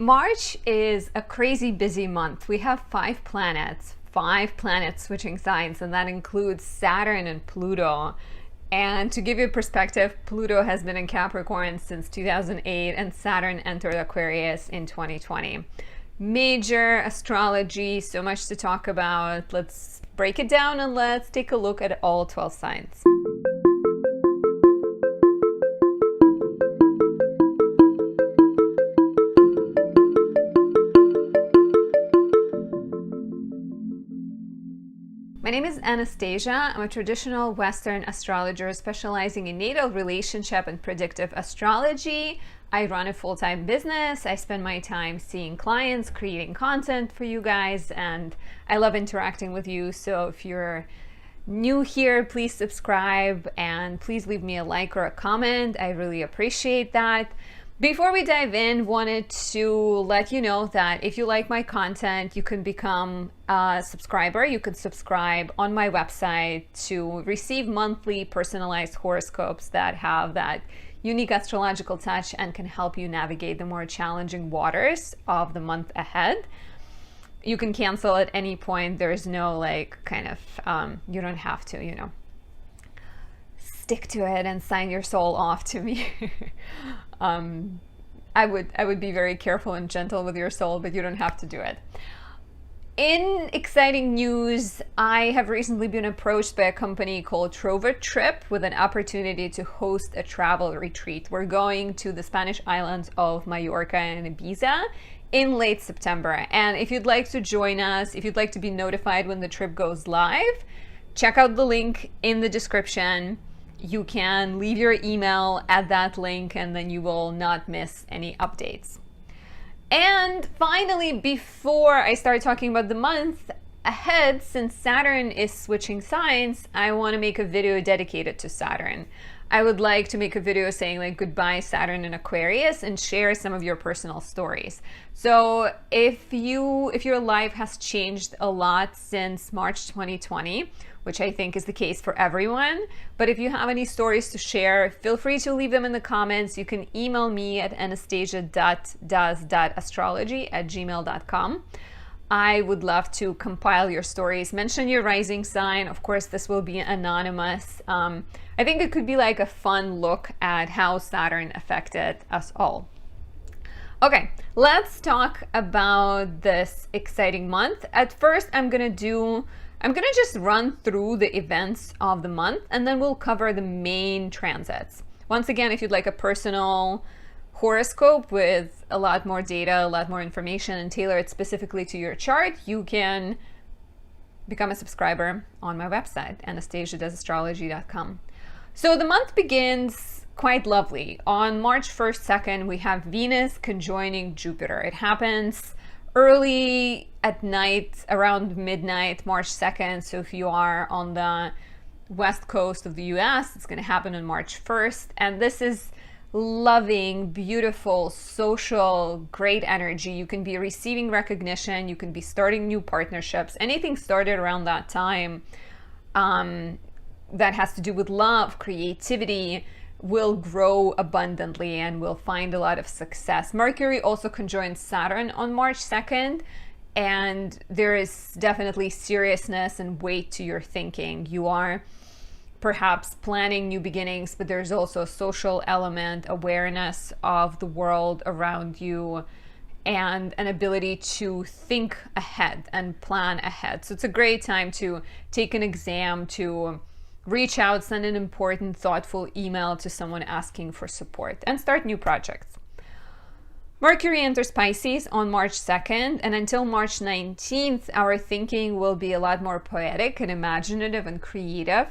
March is a crazy busy month. We have five planets switching signs, and that includes Saturn and Pluto. And to give you perspective, Pluto has been in Capricorn since 2008 and Saturn entered Aquarius in 2020. Major astrology, so much to talk about. Let's break it down and let's take a look at all 12 signs. My name is Anastasia. I'm a traditional Western astrologer specializing in natal relationship and predictive astrology. I run a full-time business. I spend my time seeing clients, creating content for you guys, and I love interacting with you. So if you're new here, please subscribe and please leave me a like or a comment. I really appreciate that. Before we dive in, wanted to let you know that if you like my content, you can become a subscriber. You could subscribe on my website to receive monthly personalized horoscopes that have that unique astrological touch and can help you navigate the more challenging waters of the month ahead. You can cancel at any point. There's no you don't have to, stick to it and sign your soul off to me. I would be very careful and gentle with your soul, but you don't have to do it. In exciting news, I have recently been approached by a company called Trover Trip with an opportunity to host a travel retreat. We're going to the Spanish islands of Mallorca and Ibiza in late September. And if you'd like to join us, if you'd like to be notified when the trip goes live, check out the link in the description. You can leave your email at that link and then you will not miss any updates. And finally, before I start talking about the month ahead, since Saturn is switching signs, I want to make a video dedicated to Saturn. I would like to make a video saying goodbye Saturn in Aquarius and share some of your personal stories. So if your life has changed a lot since March 2020, which I think is the case for everyone, but if you have any stories to share, feel free to leave them in the comments. You can email me at anastasia.does.astrology@gmail.com. I would love to compile your stories. Mention your rising sign. Of course, this will be anonymous. I think it could be like a fun look at how Saturn affected us all. Okay, let's talk about this exciting month. At first, I'm gonna just run through the events of the month and then we'll cover the main transits. Once again, if you'd like a personal horoscope with a lot more data, a lot more information and tailored specifically to your chart, you can become a subscriber on my website, anastasiadoesastrology.com. So the month begins quite lovely. On March 1st, 2nd, we have Venus conjoining Jupiter. It happens early at night, around midnight, March 2nd. So if you are on the west coast of the US, it's going to happen on March 1st. And this is loving, beautiful, social, great energy. You can be receiving recognition. You can be starting new partnerships. Anything started around that time that has to do with love, creativity, will grow abundantly and will find a lot of success. Mercury also conjoins Saturn on March 2nd, and there is definitely seriousness and weight to your thinking. You are perhaps planning new beginnings, but there's also a social element, awareness of the world around you, and an ability to think ahead and plan ahead. So it's a great time to take an exam, to reach out, send an important, thoughtful email to someone asking for support, and start new projects. Mercury enters Pisces on March 2nd, and until March 19th, our thinking will be a lot more poetic and imaginative and creative.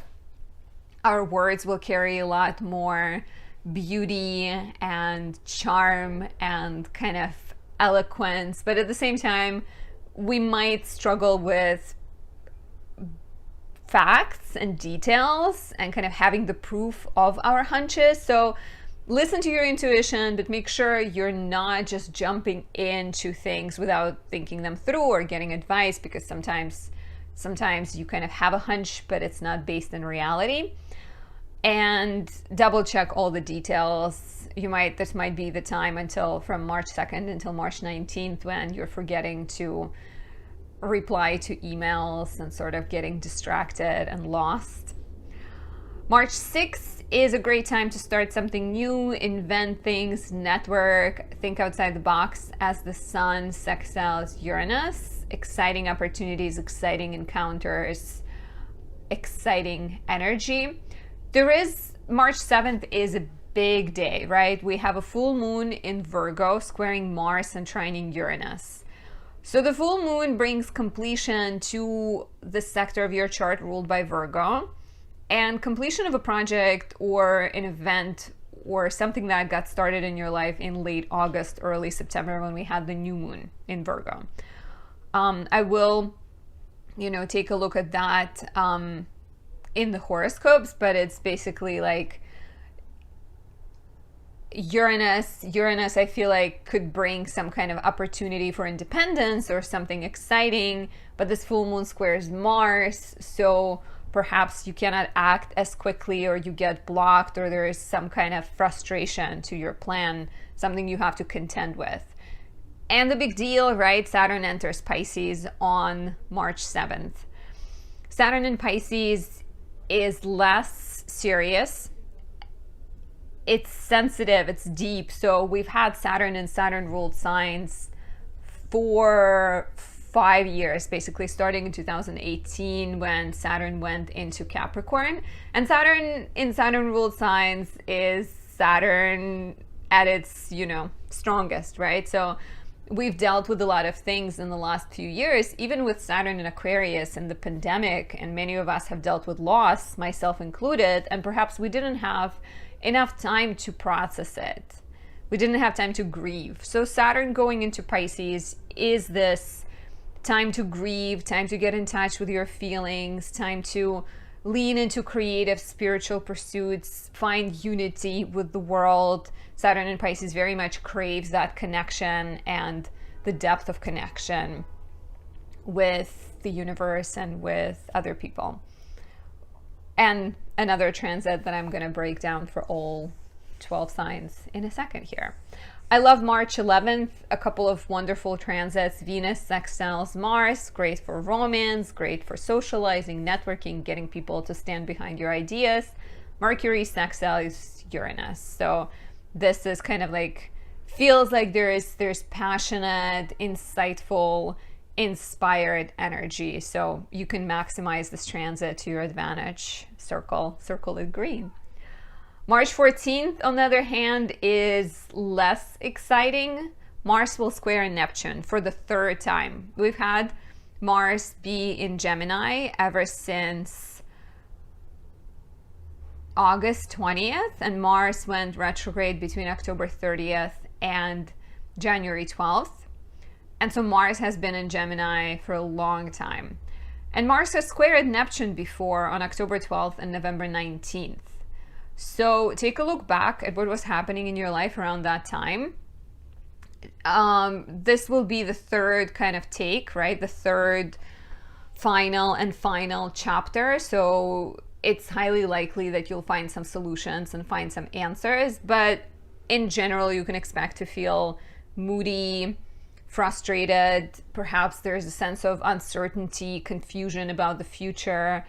Our words will carry a lot more beauty and charm and kind of eloquence, but at the same time, we might struggle with facts and details and kind of having the proof of our hunches. So listen to your intuition, but make sure you're not just jumping into things without thinking them through or getting advice, because sometimes you kind of have a hunch, but it's not based in reality. and double check all the details. This might be the time from March 2nd until March 19th when you're forgetting to reply to emails and sort of getting distracted and lost. March 6th is a great time to start something new, invent things, network, think outside the box as the sun sextiles Uranus. Exciting opportunities, exciting encounters, exciting energy. March 7th is a big day, right? We have a full moon in Virgo squaring Mars and trining Uranus. So the full moon brings completion to the sector of your chart ruled by Virgo, and completion of a project or an event or something that got started in your life in late August, early September when we had the new moon in Virgo. I will, take a look at that in the horoscopes, but it's basically like Uranus, I feel like could bring some kind of opportunity for independence or something exciting, but this full moon squares Mars, so perhaps you cannot act as quickly, or you get blocked, or there is some kind of frustration to your plan, something you have to contend with. And the big deal, right? Saturn enters Pisces on March 7th. Saturn in Pisces is less serious. It's sensitive, it's deep. So we've had Saturn and Saturn ruled signs for 5 years, basically starting in 2018 when Saturn went into Capricorn. And Saturn in Saturn ruled signs is Saturn at its, strongest, right? So we've dealt with a lot of things in the last few years, even with Saturn in Aquarius and the pandemic, and many of us have dealt with loss, myself included, and perhaps we didn't have enough time to process it. We didn't have time to grieve. So Saturn going into Pisces is this time to grieve, time to get in touch with your feelings, time to lean into creative spiritual pursuits, find unity with the world. Saturn in Pisces very much craves that connection and the depth of connection with the universe and with other people. And another transit that I'm going to break down for all 12 signs in a second here. I love March 11th, a couple of wonderful transits. Venus sextiles Mars, great for romance, great for socializing, networking, getting people to stand behind your ideas. Mercury sextiles Uranus. So this is kind of like, feels like there's passionate, insightful, inspired energy. So you can maximize this transit to your advantage. Circle it green. March 14th, on the other hand, is less exciting. Mars will square Neptune for the third time. We've had Mars be in Gemini ever since August 20th, and Mars went retrograde between October 30th and January 12th. And so Mars has been in Gemini for a long time. And Mars has squared Neptune before on October 12th and November 19th. So take a look back at what was happening in your life around that time. This will be the third kind of take, right? The third final chapter. So it's highly likely that you'll find some solutions and find some answers. But in general, you can expect to feel moody, frustrated. Perhaps there's a sense of uncertainty, confusion about the future.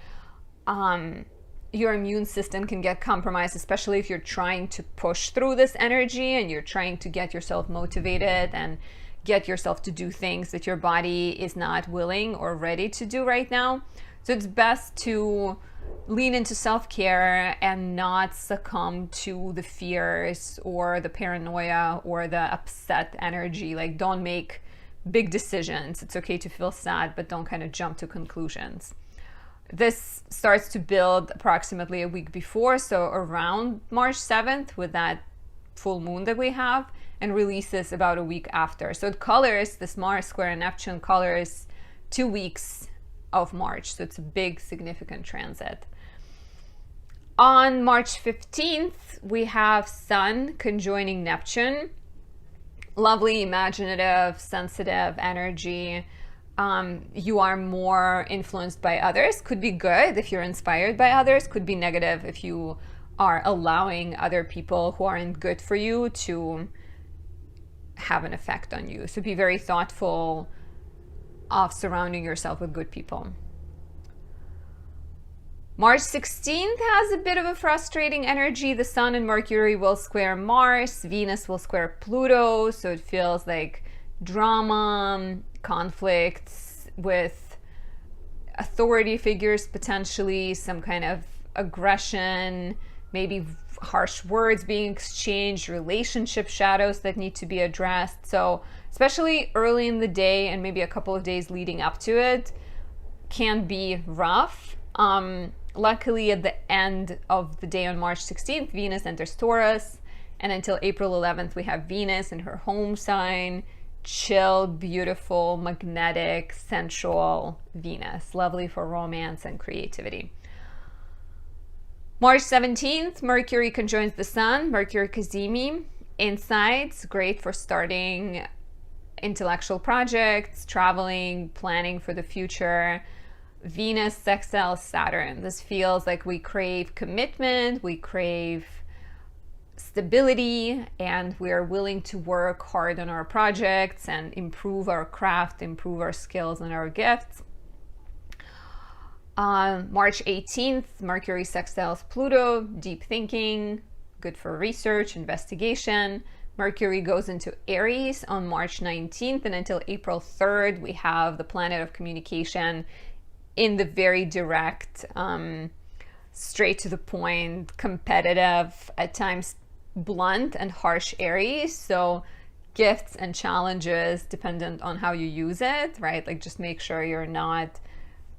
Your immune system can get compromised, especially if you're trying to push through this energy and you're trying to get yourself motivated and get yourself to do things that your body is not willing or ready to do right now. So it's best to lean into self-care and not succumb to the fears or the paranoia or the upset energy. Like, don't make big decisions. It's okay to feel sad, but don't kind of jump to conclusions. This starts to build approximately a week before, so around March 7th with that full moon that we have, and releases about a week after. So it colors, this Mars square Neptune colors 2 weeks of March. So it's a big, significant transit. On March 15th, we have Sun conjoining Neptune. Lovely, imaginative, sensitive energy. You are more influenced by others. Could be good if you're inspired by others. Could be negative if you are allowing other people who aren't good for you to have an effect on you. So be very thoughtful of surrounding yourself with good people. March 16th has a bit of a frustrating energy. The Sun and Mercury will square Mars. Venus will square Pluto. So it feels like drama, conflicts with authority figures, potentially some kind of aggression, maybe harsh words being exchanged, relationship shadows that need to be addressed. So especially early in the day and maybe a couple of days leading up to it can be rough. Luckily, at the end of the day on March 16th, Venus enters Taurus, and until April 11th, we have Venus in her home sign. Chill, beautiful, magnetic, sensual Venus. Lovely for romance and creativity. March 17th, Mercury conjoins the Sun, Mercury Cazimi. Insights, great for starting intellectual projects, traveling, planning for the future. Venus sextiles Saturn. This feels like we crave commitment, we crave stability, and we are willing to work hard on our projects and improve our craft, improve our skills and our gifts. March 18th, Mercury sextiles Pluto, deep thinking, good for research, investigation. Mercury goes into Aries on March 19th, and until April 3rd, we have the planet of communication in the very direct, straight to the point, competitive, at times blunt and harsh Aries. So gifts and challenges dependent on how you use it, right? Like just make sure you're not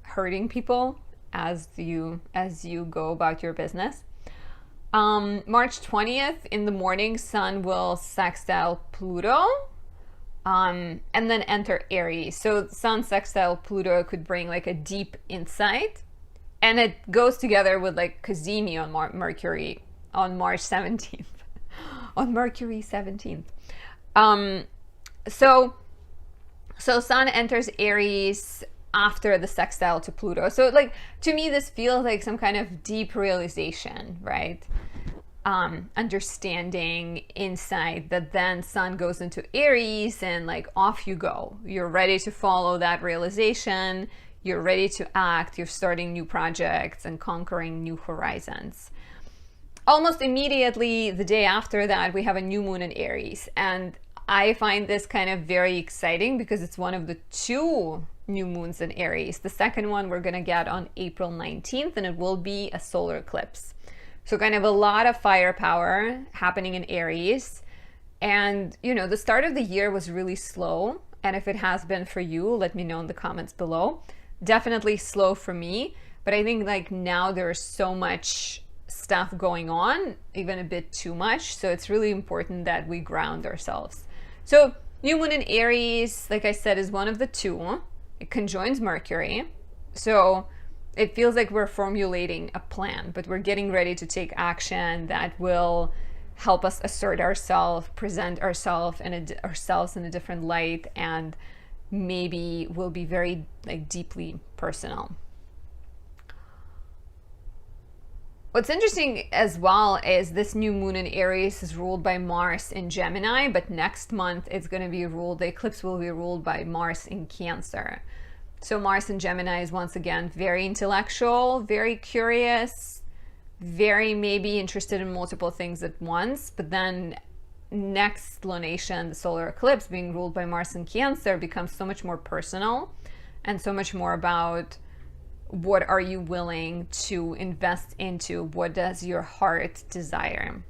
hurting people as you go about your business. March 20th in the morning, Sun will sextile Pluto, and then enter Aries. So Sun sextile Pluto could bring like a deep insight, and it goes together with like Cazimi on Mercury on March 17th. On Mercury 17th. So Sun enters Aries after the sextile to Pluto. So like, to me, this feels like some kind of deep realization, right? Understanding, insight, that then Sun goes into Aries and like off you go. You're ready to follow that realization. You're ready to act. You're starting new projects and conquering new horizons. Almost immediately, the day after that, we have a new moon in Aries. And I find this kind of very exciting because it's one of the two new moons in Aries. The second one we're going to get on April 19th, and it will be a solar eclipse. So kind of a lot of firepower happening in Aries. And, you know, the start of the year was really slow. And if it has been for you, let me know in the comments below. Definitely slow for me. But I think like now there's so much stuff going on, even a bit too much. So it's really important that we ground ourselves. So new moon in Aries, like I said, is one of the two. It conjoins Mercury. So it feels like we're formulating a plan, but we're getting ready to take action that will help us assert ourselves, present ourselves in a different light, and maybe will be very like deeply personal. What's interesting as well is this new moon in Aries is ruled by Mars in Gemini, but next month it's going to be ruled, the eclipse will be ruled by Mars in Cancer. So Mars in Gemini is once again very intellectual, very curious, very maybe interested in multiple things at once. But then next lunation, the solar eclipse being ruled by Mars in Cancer, becomes so much more personal and so much more about what are you willing to invest into? What does your heart desire?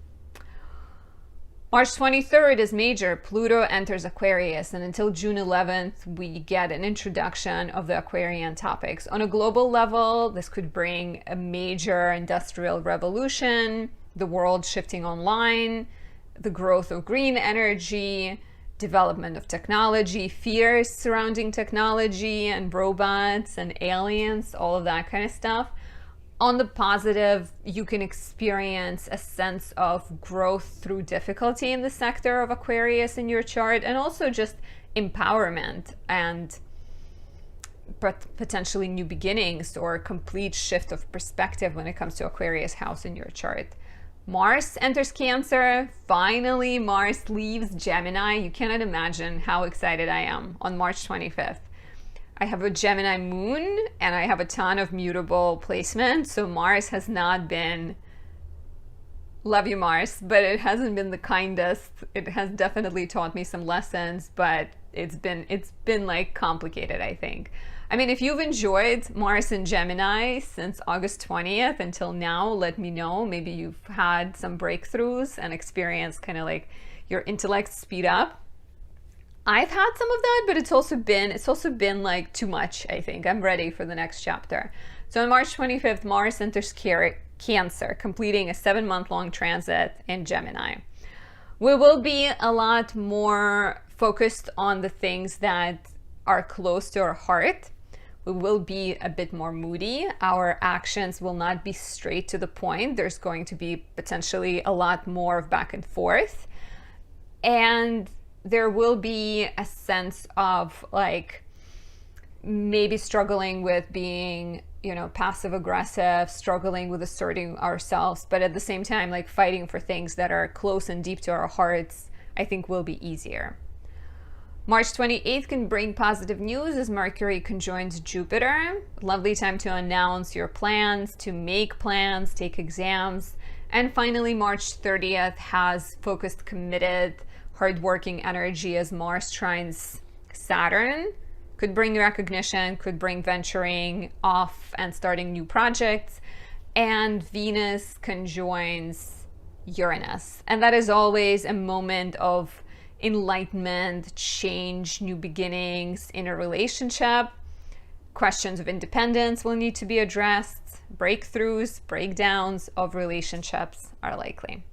March 23rd is major. Pluto enters Aquarius, and until June 11th, we get an introduction of the Aquarian topics. On a global level, this could bring a major industrial revolution, the world shifting online, the growth of green energy, development of technology, fears surrounding technology and robots and aliens, all of that kind of stuff. On the positive, you can experience a sense of growth through difficulty in the sector of Aquarius in your chart, and also just empowerment and potentially new beginnings or a complete shift of perspective when it comes to Aquarius house in your chart. Mars enters Cancer. Finally, Mars leaves Gemini. You cannot imagine how excited I am on March 25th. I have a Gemini moon and I have a ton of mutable placements. So Mars has not been, love you Mars, but it hasn't been the kindest. It has definitely taught me some lessons, but it's been like complicated, I think. I mean, if you've enjoyed Mars in Gemini since August 20th until now, let me know. Maybe you've had some breakthroughs and experienced kind of like your intellect speed up. I've had some of that, but it's also been like too much, I think. I'm ready for the next chapter. So on March 25th, Mars enters Cancer, completing a 7-month-long transit in Gemini. We will be a lot more focused on the things that are close to our heart. We will be a bit more moody. Our actions will not be straight to the point. There's going to be potentially a lot more of back and forth. And there will be a sense of like maybe struggling with being, passive aggressive, struggling with asserting ourselves, but at the same time, like fighting for things that are close and deep to our hearts, I think will be easier. March 28th can bring positive news as Mercury conjoins Jupiter. Lovely time to announce your plans, to make plans, take exams. And finally, March 30th has focused, committed, hardworking energy as Mars trines Saturn. Could bring recognition, could bring venturing off and starting new projects. And Venus conjoins Uranus. And that is always a moment of enlightenment, change, new beginnings in a relationship. Questions of independence will need to be addressed. Breakthroughs, breakdowns of relationships are likely.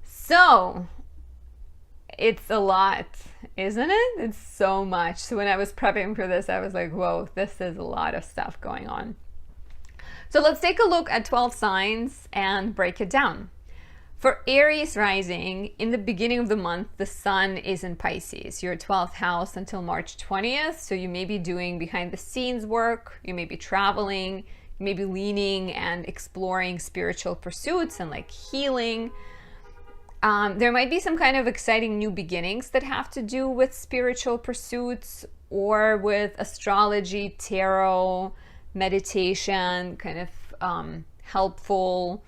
So it's a lot, isn't it? It's so much. So when I was prepping for this, I was like, whoa, this is a lot of stuff going on. So let's take a look at 12 signs and break it down. For Aries rising, in the beginning of the month, the sun is in Pisces, your 12th house until March 20th. So you may be doing behind the scenes work, you may be traveling, you may be leaning and exploring spiritual pursuits and like healing. There might be some kind of exciting new beginnings that have to do with spiritual pursuits or with astrology, tarot, meditation, kind of helpful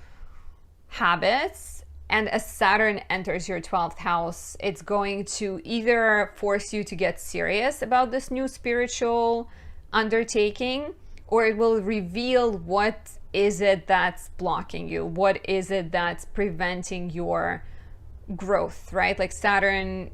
habits. And as Saturn enters your 12th house, it's going to either force you to get serious about this new spiritual undertaking, or it will reveal what is it that's blocking you, what is it that's preventing your growth, right? Like Saturn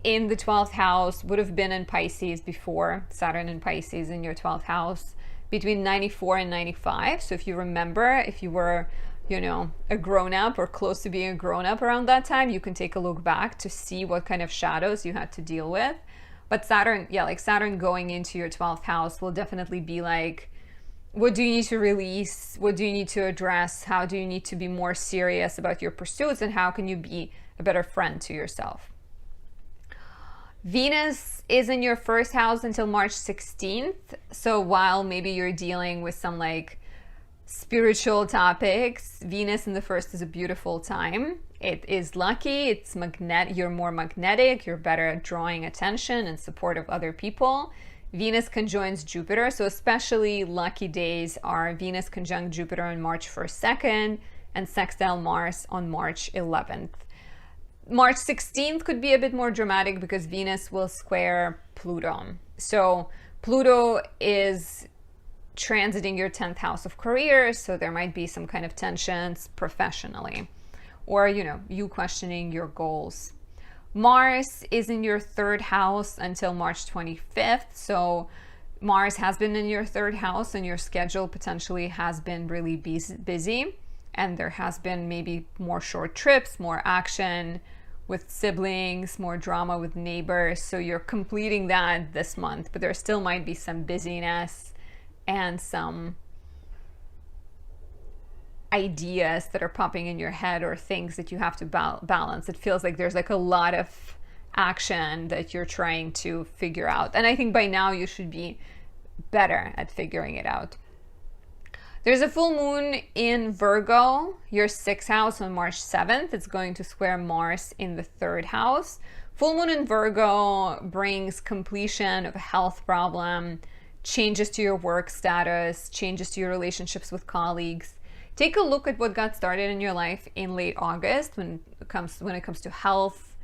in the 12th house would have been in Pisces before. Saturn in Pisces in your 12th house between 94 and 95. So if you remember, if you were a grown-up or close to being a grown-up around that time, you can take a look back to see what kind of shadows you had to deal with. But Saturn, like Saturn going into your 12th house will definitely be like, what do you need to release? What do you need to address? How do you need to be more serious about your pursuits? And how can you be a better friend to yourself? Venus is in your first house until March 16th. So while maybe you're dealing with some like spiritual topics, Venus in the first is a beautiful time. It is lucky, it's magnetic, you're more magnetic, you're better at drawing attention and support of other people. Venus conjoins Jupiter, so especially lucky days are Venus conjunct Jupiter on March 1st, 2nd, and sextile Mars on March 11th. March 16th could be a bit more dramatic because Venus will square Pluto. So Pluto is transiting your 10th house of career, so there might be some kind of tensions professionally, or you questioning your goals. Mars is in your 3rd house until March 25th, so Mars has been in your 3rd house and your schedule potentially has been really busy, and there has been maybe more short trips, more action with siblings, more drama with neighbors, so you're completing that this month, but there still might be some busyness and some ideas that are popping in your head or things that you have to balance. It feels like there's like a lot of action that you're trying to figure out. And I think by now you should be better at figuring it out. There's a full moon in Virgo, your 6th house, on March 7th. It's going to square Mars in the 3rd house. Full moon in Virgo brings completion of a health problem, changes to your work status, changes to your relationships with colleagues. Take a look at what got started in your life in late August when it comes to health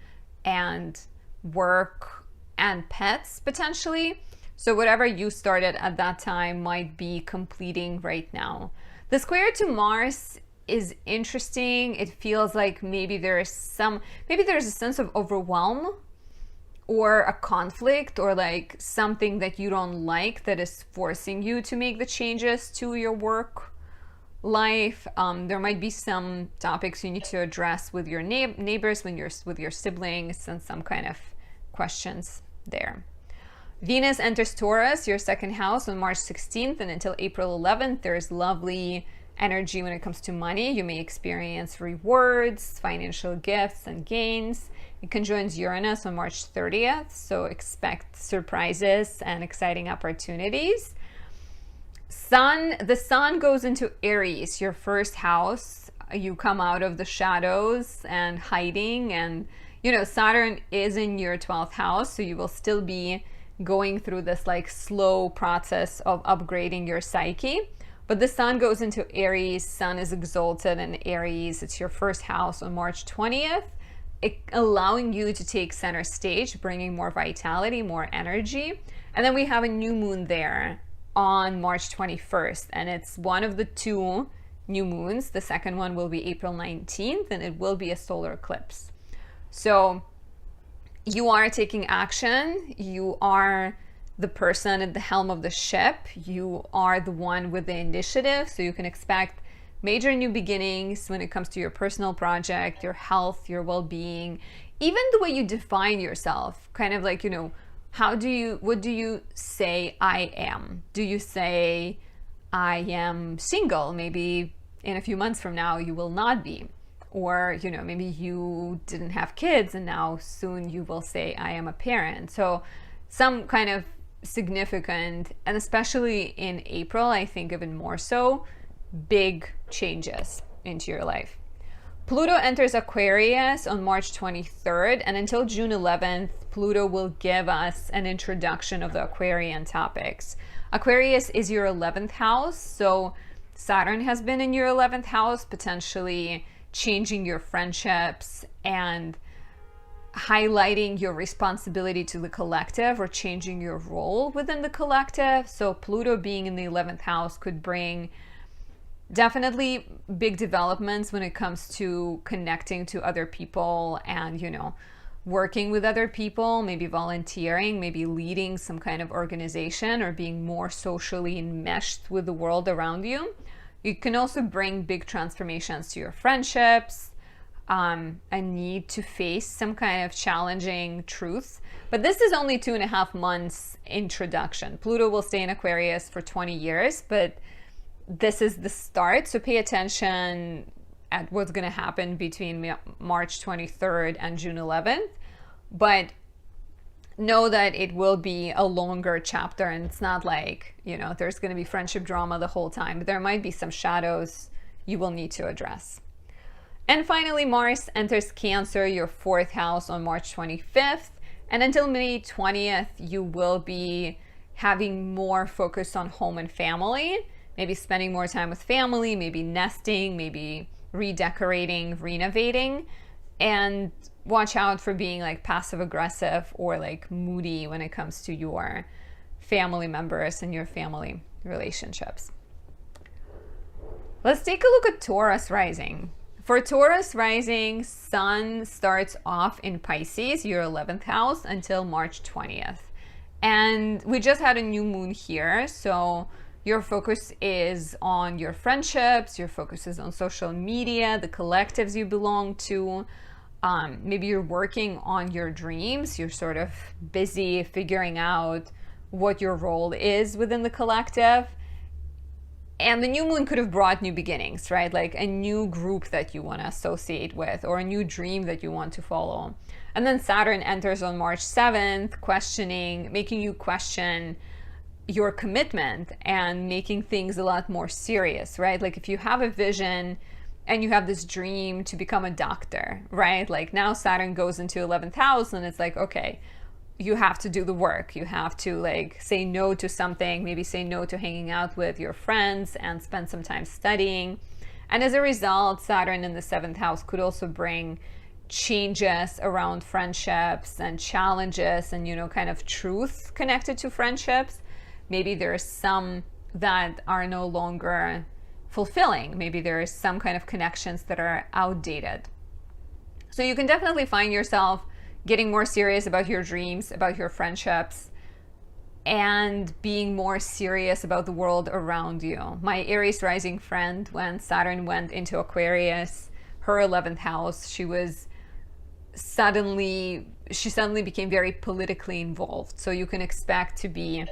and work and pets potentially. So whatever you started at that time might be completing right now. The square to Mars is interesting. It feels like maybe there's a sense of overwhelm or a conflict or like something that you don't like that is forcing you to make the changes to your work life. There might be some topics you need to address with your neighbors, with your siblings, and some kind of questions there. Venus enters Taurus, your 2nd house, on March 16th, and until April 11th, there's lovely energy when it comes to money. You may experience rewards, financial gifts, and gains. It conjoins Uranus on March 30th, so expect surprises and exciting opportunities. The sun goes into Aries, your 1st house. You come out of the shadows and hiding, and Saturn is in your 12th house, so you will still be going through this like slow process of upgrading your psyche. But the sun goes into Aries. Sun is exalted in Aries. It's your 1st house on March 20th, allowing you to take center stage, bringing more vitality, more energy. And then we have a new moon there on March 21st, and it's one of the 2 new moons. The second one will be April 19th, and it will be a solar eclipse. So you are taking action. You are the person at the helm of the ship. You are the one with the initiative, so you can expect major new beginnings when it comes to your personal project, your health, your well-being, even the way you define yourself. Kind of like, what do you say I am? Do you say I am single? Maybe in a few months from now you will not be. Or, maybe you didn't have kids and now soon you will say I am a parent. So some kind of significant, and especially in April, I think even more so, big changes into your life. Pluto enters Aquarius on March 23rd, and until June 11th, Pluto will give us an introduction of the Aquarian topics. Aquarius is your 11th house, so Saturn has been in your 11th house, potentially changing your friendships and highlighting your responsibility to the collective or changing your role within the collective. So Pluto being in the 11th house could bring definitely big developments when it comes to connecting to other people and, working with other people, maybe volunteering, maybe leading some kind of organization or being more socially enmeshed with the world around you. You can also bring big transformations to your friendships, a need to face some kind of challenging truths. But this is only 2.5 months introduction. Pluto will stay in Aquarius for 20 years, but this is the start. So pay attention at what's going to happen between March 23rd and June 11th. But know that it will be a longer chapter, and it's not like, there's going to be friendship drama the whole time, but there might be some shadows you will need to address. And finally, Mars enters Cancer, your 4th house, on March 25th. And until May 20th, you will be having more focus on home and family, maybe spending more time with family, maybe nesting, maybe redecorating, renovating. And watch out for being like passive aggressive or like moody when it comes to your family members and your family relationships. Let's take a look at Taurus rising. For Taurus rising, Sun starts off in Pisces, your 11th house, until March 20th. And we just had a new moon here, so your focus is on your friendships, your focus is on social media, the collectives you belong to. Maybe you're working on your dreams. You're sort of busy figuring out what your role is within the collective. And the new moon could have brought new beginnings, right? Like a new group that you want to associate with or a new dream that you want to follow. And then Saturn enters on March 7th, making you question your commitment and making things a lot more serious, right? Like if you have a vision and you have this dream to become a doctor, right? Like now Saturn goes into 11th house and it's like, okay, you have to do the work. You have to like say no to something, maybe say no to hanging out with your friends and spend some time studying. And as a result, Saturn in the 7th house could also bring changes around friendships and challenges and, you know, kind of truth connected to friendships. Maybe there's some that are no longer fulfilling. Maybe there is some kind of connections that are outdated. So you can definitely find yourself getting more serious about your dreams, about your friendships, and being more serious about the world around you. My Aries rising friend, when Saturn went into Aquarius, her 11th house, she suddenly became very politically involved. So you can expect to be,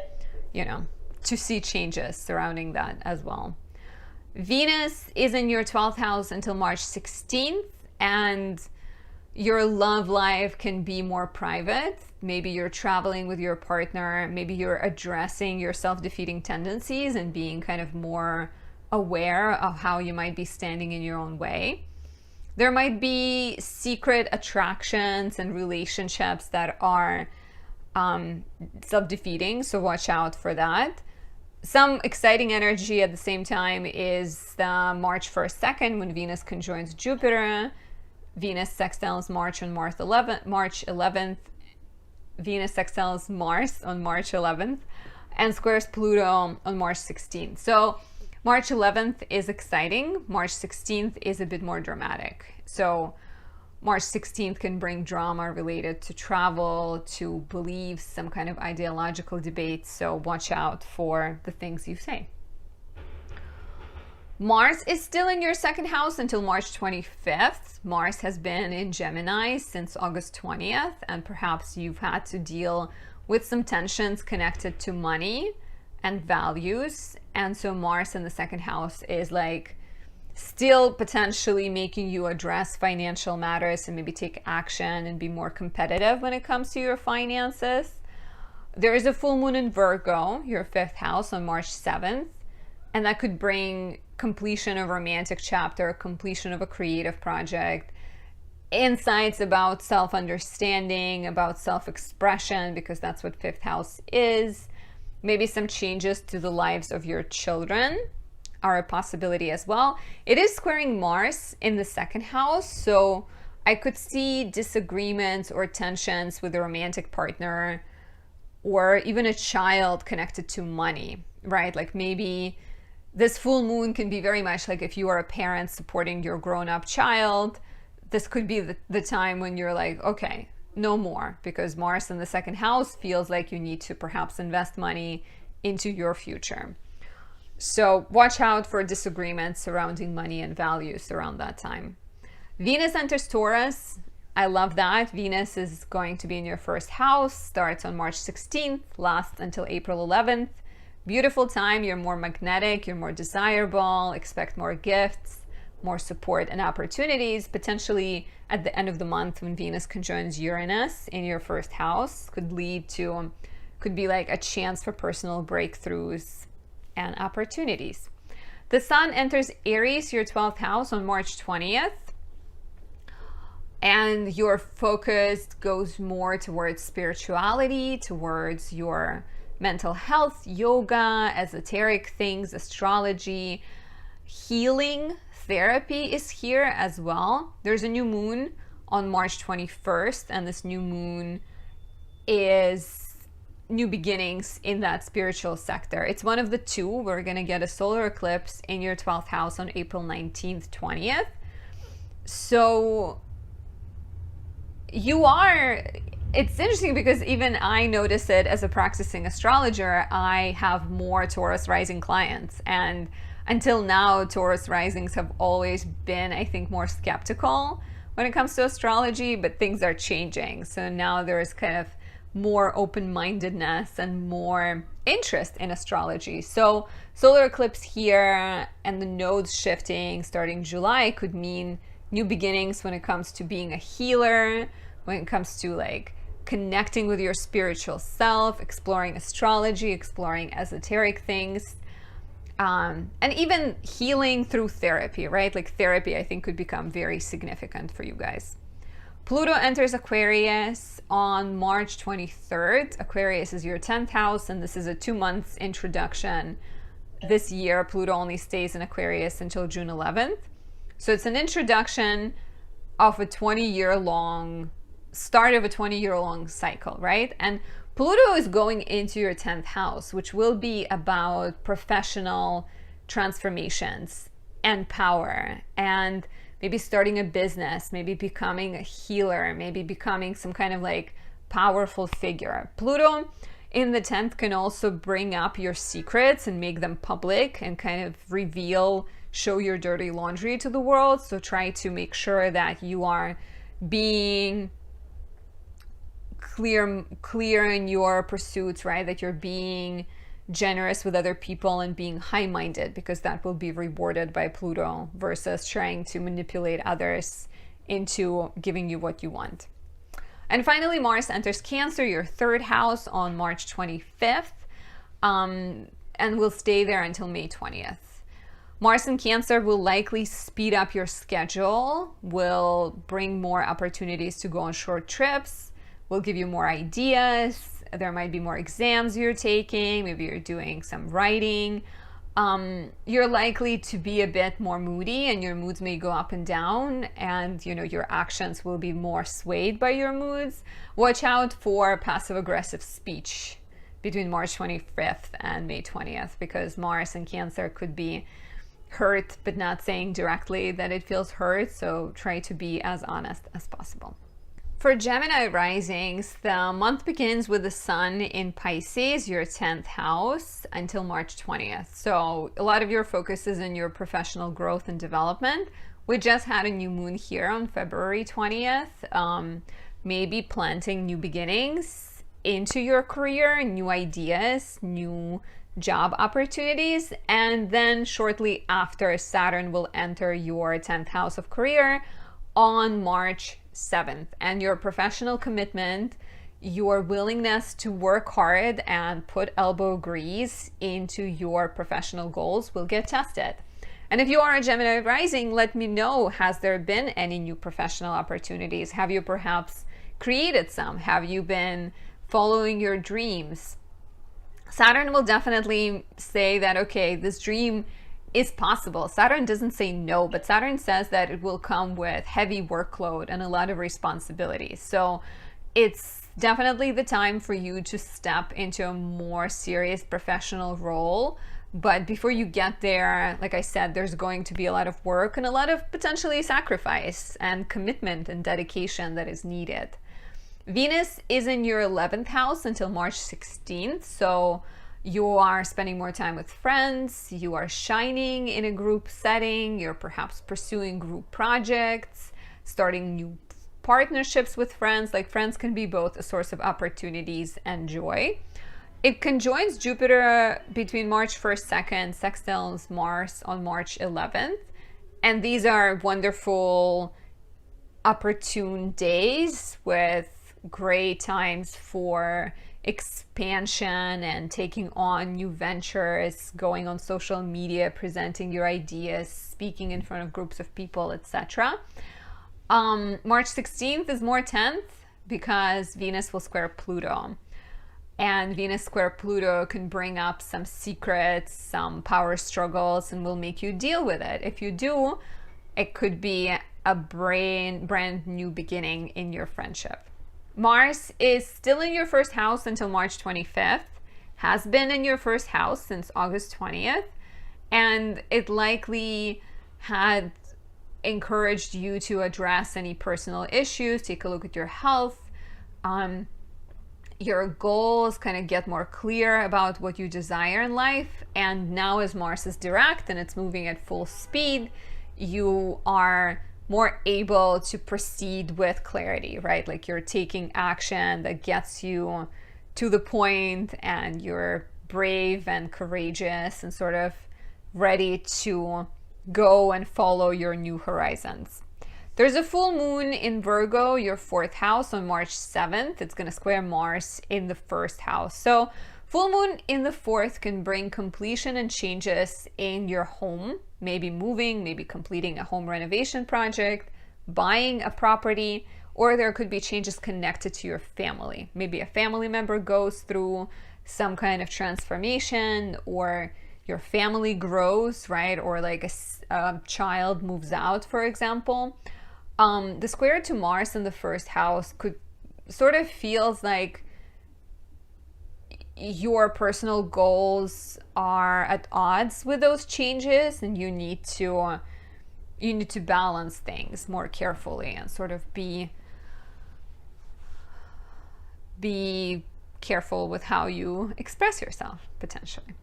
you know, to see changes surrounding that as well. Venus is in your 12th house until March 16th, and your love life can be more private. Maybe you're traveling with your partner. Maybe you're addressing your self-defeating tendencies and being kind of more aware of how you might be standing in your own way. There might be secret attractions and relationships that are self-defeating, so watch out for that. Some exciting energy at the same time is the March 1st, 2nd, when Venus conjoins Jupiter. Venus sextiles March on March 11th. Venus sextiles Mars on March 11th and squares Pluto on March 16th. So March 11th is exciting. March 16th is a bit more dramatic. So March 16th can bring drama related to travel, to beliefs, some kind of ideological debate. So watch out for the things you say. Mars is still in your 2nd house until March 25th. Mars has been in Gemini since August 20th, and perhaps you've had to deal with some tensions connected to money and values. And so Mars in the 2nd house is like still potentially making you address financial matters and maybe take action and be more competitive when it comes to your finances. There is a full moon in Virgo, your 5th house, on March 7th, and that could bring completion of a romantic chapter, completion of a creative project, insights about self-understanding, about self-expression, because that's what 5th house is. Maybe some changes to the lives of your children are a possibility as well. It is squaring Mars in the 2nd house, so I could see disagreements or tensions with a romantic partner or even a child connected to money, right? Like maybe this full moon can be very much like if you are a parent supporting your grown-up child, this could be the time when you're like, okay, no more, because Mars in the 2nd house feels like you need to perhaps invest money into your future. So watch out for disagreements surrounding money and values around that time. Venus enters Taurus. I love that. Venus is going to be in your 1st house, starts on March 16th, lasts until April 11th. Beautiful time. You're more magnetic, you're more desirable, expect more gifts, more support and opportunities. Potentially at the end of the month when Venus conjoins Uranus in your 1st house could be like a chance for personal breakthroughs and opportunities. The Sun enters Aries, your 12th house, on March 20th. And your focus goes more towards spirituality, towards your mental health, yoga, esoteric things, astrology, healing, therapy is here as well. There's a new moon on March 21st, and this new moon is new beginnings in that spiritual sector. It's one of the two. We're going to get a solar eclipse in your 12th house on April 19th, 20th. So it's interesting because even I notice it as a practicing astrologer. I have more Taurus rising clients, and until now Taurus risings have always been, I think, more skeptical when it comes to astrology, but things are changing. So now there's kind of more open-mindedness and more interest in astrology. So solar eclipse here and the nodes shifting starting July could mean new beginnings when it comes to being a healer, when it comes to like connecting with your spiritual self, exploring astrology, exploring esoteric things, and even healing through therapy, right? Like therapy, I think, could become very significant for you guys. Pluto enters Aquarius on March 23rd. Aquarius is your 10th house, and this is a 2 months introduction. This year, Pluto only stays in Aquarius until June 11th. So it's an introduction of a 20-year-long, start of a 20-year-long cycle, right? And Pluto is going into your 10th house, which will be about professional transformations and power, and maybe starting a business, maybe becoming a healer, maybe becoming some kind of like powerful figure. Pluto in the 10th can also bring up your secrets and make them public and kind of reveal, show your dirty laundry to the world. So try to make sure that you are being clear in your pursuits, right? That you're being generous with other people and being high-minded, because that will be rewarded by Pluto versus trying to manipulate others into giving you what you want. And finally, Mars enters Cancer, your 3rd house, on March 25th, and will stay there until May 20th. Mars in Cancer will likely speed up your schedule, will bring more opportunities to go on short trips, will give you more ideas. There might be more exams you're taking, maybe you're doing some writing. You're likely to be a bit more moody, and your moods may go up and down, and your actions will be more swayed by your moods. Watch out for passive-aggressive speech between March 25th and May 20th, because Mars in Cancer could be hurt, but not saying directly that it feels hurt, so try to be as honest as possible. For Gemini risings, the month begins with the sun in Pisces, your 10th house, until March 20th. So a lot of your focus is in your professional growth and development. We just had a new moon here on February 20th. Maybe planting new beginnings into your career, new ideas, new job opportunities. And then shortly after, Saturn will enter your 10th house of career on March 7th, and your professional commitment, your willingness to work hard and put elbow grease into your professional goals will get tested. And if you are a Gemini rising, let me know, has there been any new professional opportunities? Have you perhaps created some? Have you been following your dreams? Saturn will definitely say that, okay, this dream is possible. Saturn doesn't say no, but Saturn says that it will come with heavy workload and a lot of responsibilities. So it's definitely the time for you to step into a more serious professional role. But before you get there, like I said, there's going to be a lot of work and a lot of potentially sacrifice and commitment and dedication that is needed. Venus is in your 11th house until March 16th. So you are spending more time with friends, you are shining in a group setting, you're perhaps pursuing group projects, starting new partnerships with friends. Like, friends can be both a source of opportunities and joy. It conjoins Jupiter between March 1st, 2nd, sextiles Mars on March 11th. And these are wonderful, opportune days with great times for expansion and taking on new ventures, going on social media, presenting your ideas, speaking in front of groups of people, etc. March 16th is more 10th because Venus will square Pluto. And Venus square Pluto can bring up some secrets, some power struggles, and will make you deal with it. If you do, it could be a brand new beginning in your friendship. Mars is still in your 1st house until March 25th, has been in your 1st house since August 20th, and it likely had encouraged you to address any personal issues, take a look at your health, your goals, kind of get more clear about what you desire in life. And now as Mars is direct and it's moving at full speed, you are more able to proceed with clarity, right? Like, you're taking action that gets you to the point, and you're brave and courageous and sort of ready to go and follow your new horizons. There's a full moon in Virgo, your 4th house, on March 7th. It's going to square Mars in the 1st house. So full moon in the 4th can bring completion and changes in your home, maybe moving, maybe completing a home renovation project, buying a property, or there could be changes connected to your family. Maybe a family member goes through some kind of transformation, or your family grows, right? Or like a child moves out, for example. The square to Mars in the 1st house could sort of feels like your personal goals are at odds with those changes, and you need to balance things more carefully and sort of be careful with how you express yourself, potentially.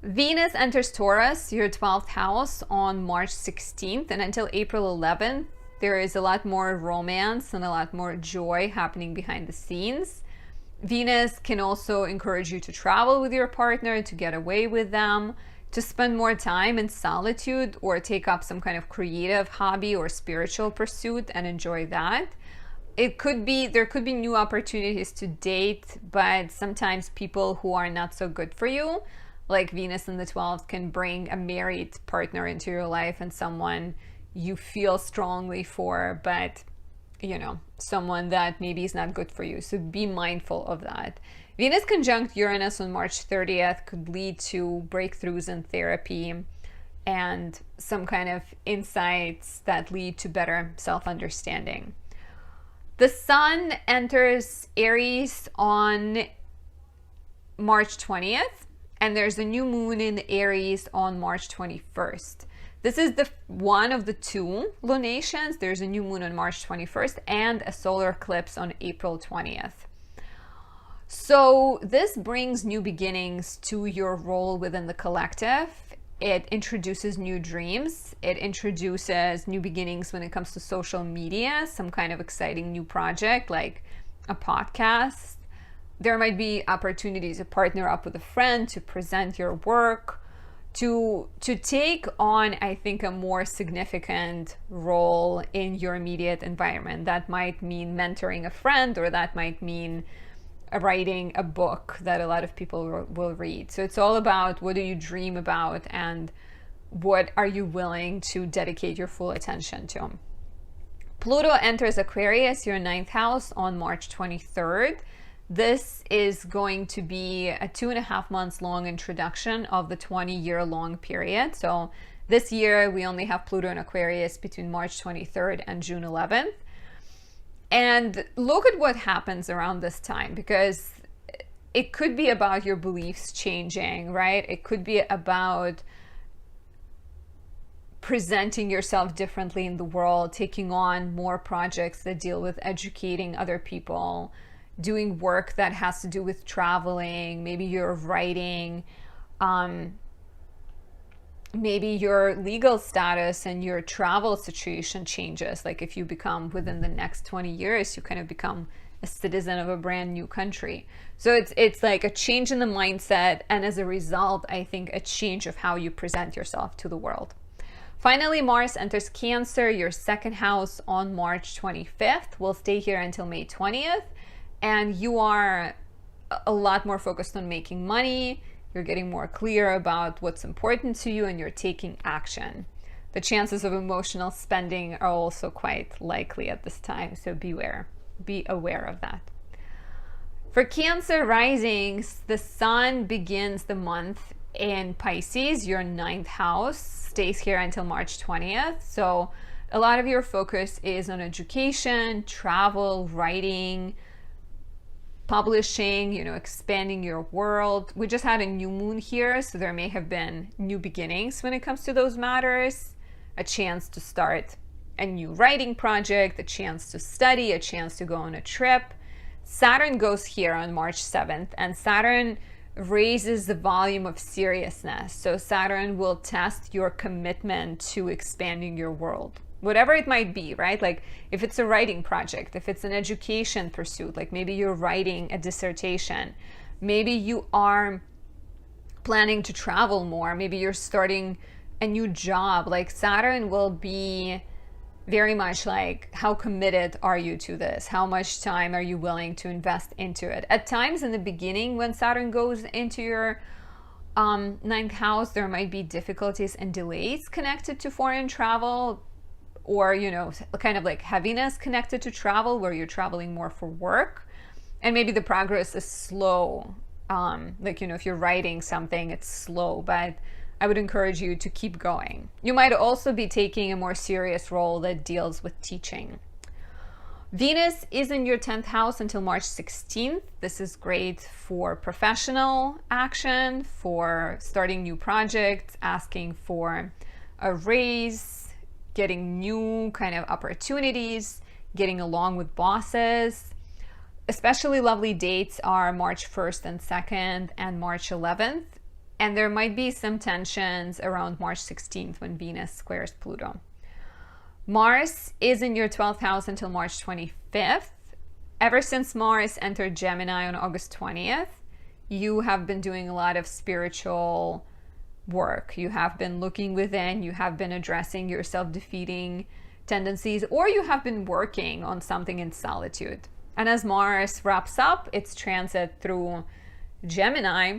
Venus enters Taurus, your 12th house, on March 16th, and until April 11th, there is a lot more romance and a lot more joy happening behind the scenes. Venus can also encourage you to travel with your partner, to get away with them, to spend more time in solitude, or take up some kind of creative hobby or spiritual pursuit and enjoy that. There could be new opportunities to date, but sometimes people who are not so good for you, like Venus in the 12th, can bring a married partner into your life and someone you feel strongly for, but someone that maybe is not good for you. So be mindful of that. Venus conjunct Uranus on March 30th could lead to breakthroughs in therapy and some kind of insights that lead to better self-understanding. The Sun enters Aries on March 20th, and there's a new moon in Aries on March 21st. This is the one of the two lunations. There's a new moon on March 21st and a solar eclipse on April 20th. So this brings new beginnings to your role within the collective. It introduces new dreams. It introduces new beginnings when it comes to social media, some kind of exciting new project like a podcast. There might be opportunities to partner up with a friend, to present your work, to take on, I think, a more significant role in your immediate environment. That might mean mentoring a friend, or that might mean writing a book that a lot of people will read. So it's all about, what do you dream about and what are you willing to dedicate your full attention to. Pluto enters Aquarius, your 9th house, on March 23rd. This is going to be a 2.5 months long introduction of the 20-year long period. So this year we only have Pluto in Aquarius between March 23rd and June 11th. And look at what happens around this time, because it could be about your beliefs changing, right? It could be about presenting yourself differently in the world, taking on more projects that deal with educating other people, doing work that has to do with traveling. Maybe you're writing, maybe your legal status and your travel situation changes. Like if you become, within the next 20 years, you kind of become a citizen of a brand new country. So it's like a change in the mindset, and as a result, I think a change of how you present yourself to the world. Finally, Mars enters Cancer, your 2nd house, on March 25th. We'll stay here until May 20th. And you are a lot more focused on making money. You're getting more clear about what's important to you, and you're taking action. The chances of emotional spending are also quite likely at this time, so be aware of that. For Cancer risings, the Sun begins the month in Pisces, your 9th house, stays here until March 20th. So a lot of your focus is on education, travel, writing, publishing, expanding your world. We just had a new moon here, so there may have been new beginnings when it comes to those matters. A chance to start a new writing project, a chance to study, a chance to go on a trip. Saturn goes here on March 7th, and Saturn raises the volume of seriousness. So Saturn will test your commitment to expanding your world, whatever it might be, right? Like if it's a writing project, if it's an education pursuit, like maybe you're writing a dissertation, maybe you are planning to travel more, maybe you're starting a new job. Like Saturn will be very much like, how committed are you to this? How much time are you willing to invest into it? At times in the beginning, when Saturn goes into your ninth house, there might be difficulties and delays connected to foreign travel, or, you know, kind of like heaviness connected to travel where you're traveling more for work. And maybe the progress is slow. Like, you know, if you're writing something, it's slow, but I would encourage you to keep going. You might also be taking a more serious role that deals with teaching. Venus is in your 10th house until March 16th. This is great for professional action, for starting new projects, asking for a raise, getting new kind of opportunities, getting along with bosses. Especially lovely dates are March 1st and 2nd and March 11th. And there might be some tensions around March 16th when Venus squares Pluto. Mars is in your 12th house until March 25th. Ever since Mars entered Gemini on August 20th, you have been doing a lot of spiritual work. You have been looking within, you have been addressing your self-defeating tendencies, or you have been working on something in solitude. And as Mars wraps up its transit through Gemini,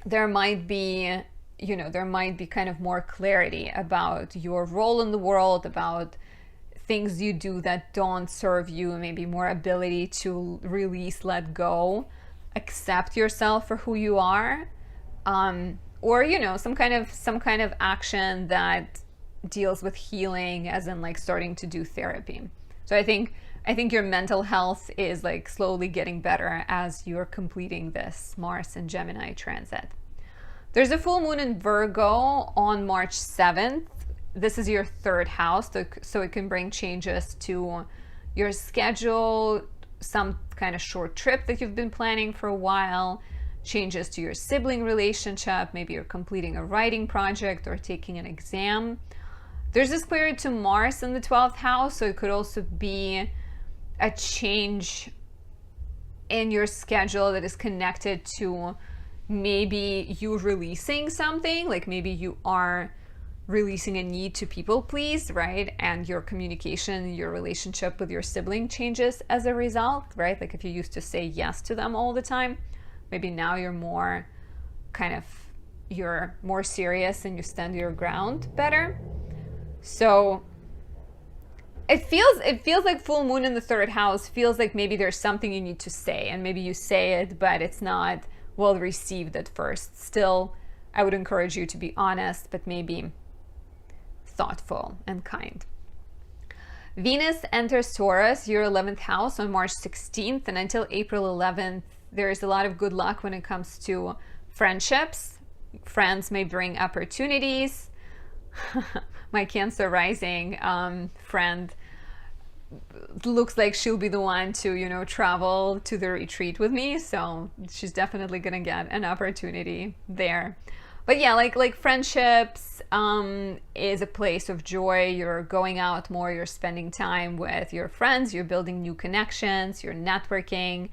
there might be, you know, there might be kind of more clarity about your role in the world, about things you do that don't serve you, maybe more ability to release, let go, accept yourself for who you are, or, you know, some kind of action that deals with healing, as in like starting to do therapy. So I think your mental health is like slowly getting better as you're completing this Mars and Gemini transit. There's a full moon in Virgo on March 7th. This is your 3rd house, so it can bring changes to your schedule, some kind of short trip that you've been planning for a while, changes to your sibling relationship, maybe you're completing a writing project or taking an exam. There's a square to Mars in the 12th house, so it could also be a change in your schedule that is connected to maybe you releasing something, like maybe you are releasing a need to people please, right? And your communication, your relationship with your sibling changes as a result, right? Like if you used to say yes to them all the time, maybe now you're more serious and you stand your ground better. So it feels like full moon in the 3rd house feels like maybe there's something you need to say, and maybe you say it, but it's not well received at first. Still, I would encourage you to be honest, but maybe thoughtful and kind. Venus enters Taurus, your 11th house, on March 16th, and until April 11th, there is a lot of good luck when it comes to friendships. Friends may bring opportunities. My Cancer rising friend looks like she'll be the one to, you know, travel to the retreat with me, so she's definitely gonna get an opportunity there. But yeah, like friendships is a place of joy. You're going out more, you're spending time with your friends, you're building new connections, you're networking.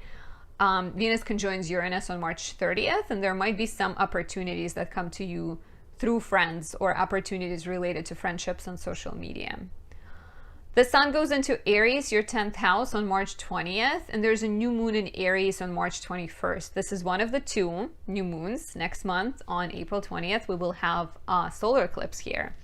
Venus conjoins Uranus on March 30th, and there might be some opportunities that come to you through friends or opportunities related to friendships on social media. The sun goes into Aries, your 10th house, on March 20th, and there's a new moon in Aries on March 21st. This is one of the 2 new moons. Next month, on April 20th, we will have a solar eclipse here.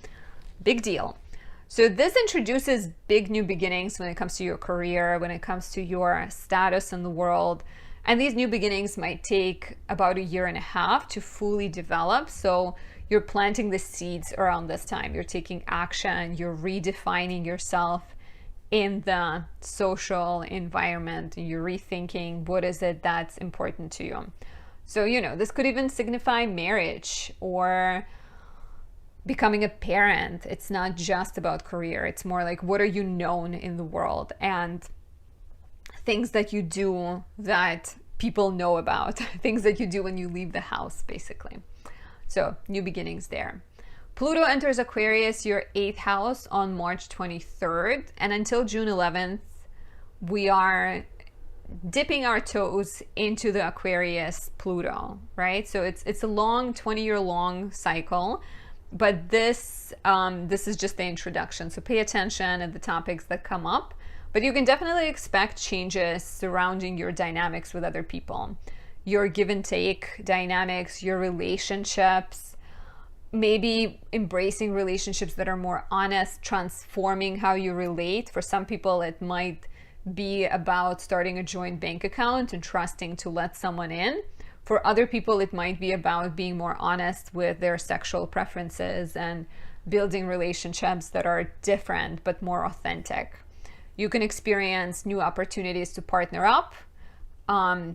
Big deal. So this introduces big new beginnings when it comes to your career, when it comes to your status in the world. And these new beginnings might take about 1.5 years to fully develop. So you're planting the seeds around this time. You're taking action, you're redefining yourself in the social environment, and you're rethinking what is it that's important to you. So, you know, this could even signify marriage or becoming a parent. It's not just about career. It's more like, what are you known in the world, and things that you do that people know about, things that you do when you leave the house, basically. So new beginnings there. Pluto enters Aquarius, your 8th house, on March 23rd. And until June 11th, we are dipping our toes into the Aquarius Pluto, right? So it's a long 20-year long cycle. But this is just the introduction. So pay attention at the topics that come up. But you can definitely expect changes surrounding your dynamics with other people, your give and take dynamics, your relationships, maybe embracing relationships that are more honest, transforming how you relate. For some people, it might be about starting a joint bank account and trusting to let someone in. For other people, it might be about being more honest with their sexual preferences and building relationships that are different but more authentic. You can experience new opportunities to partner up,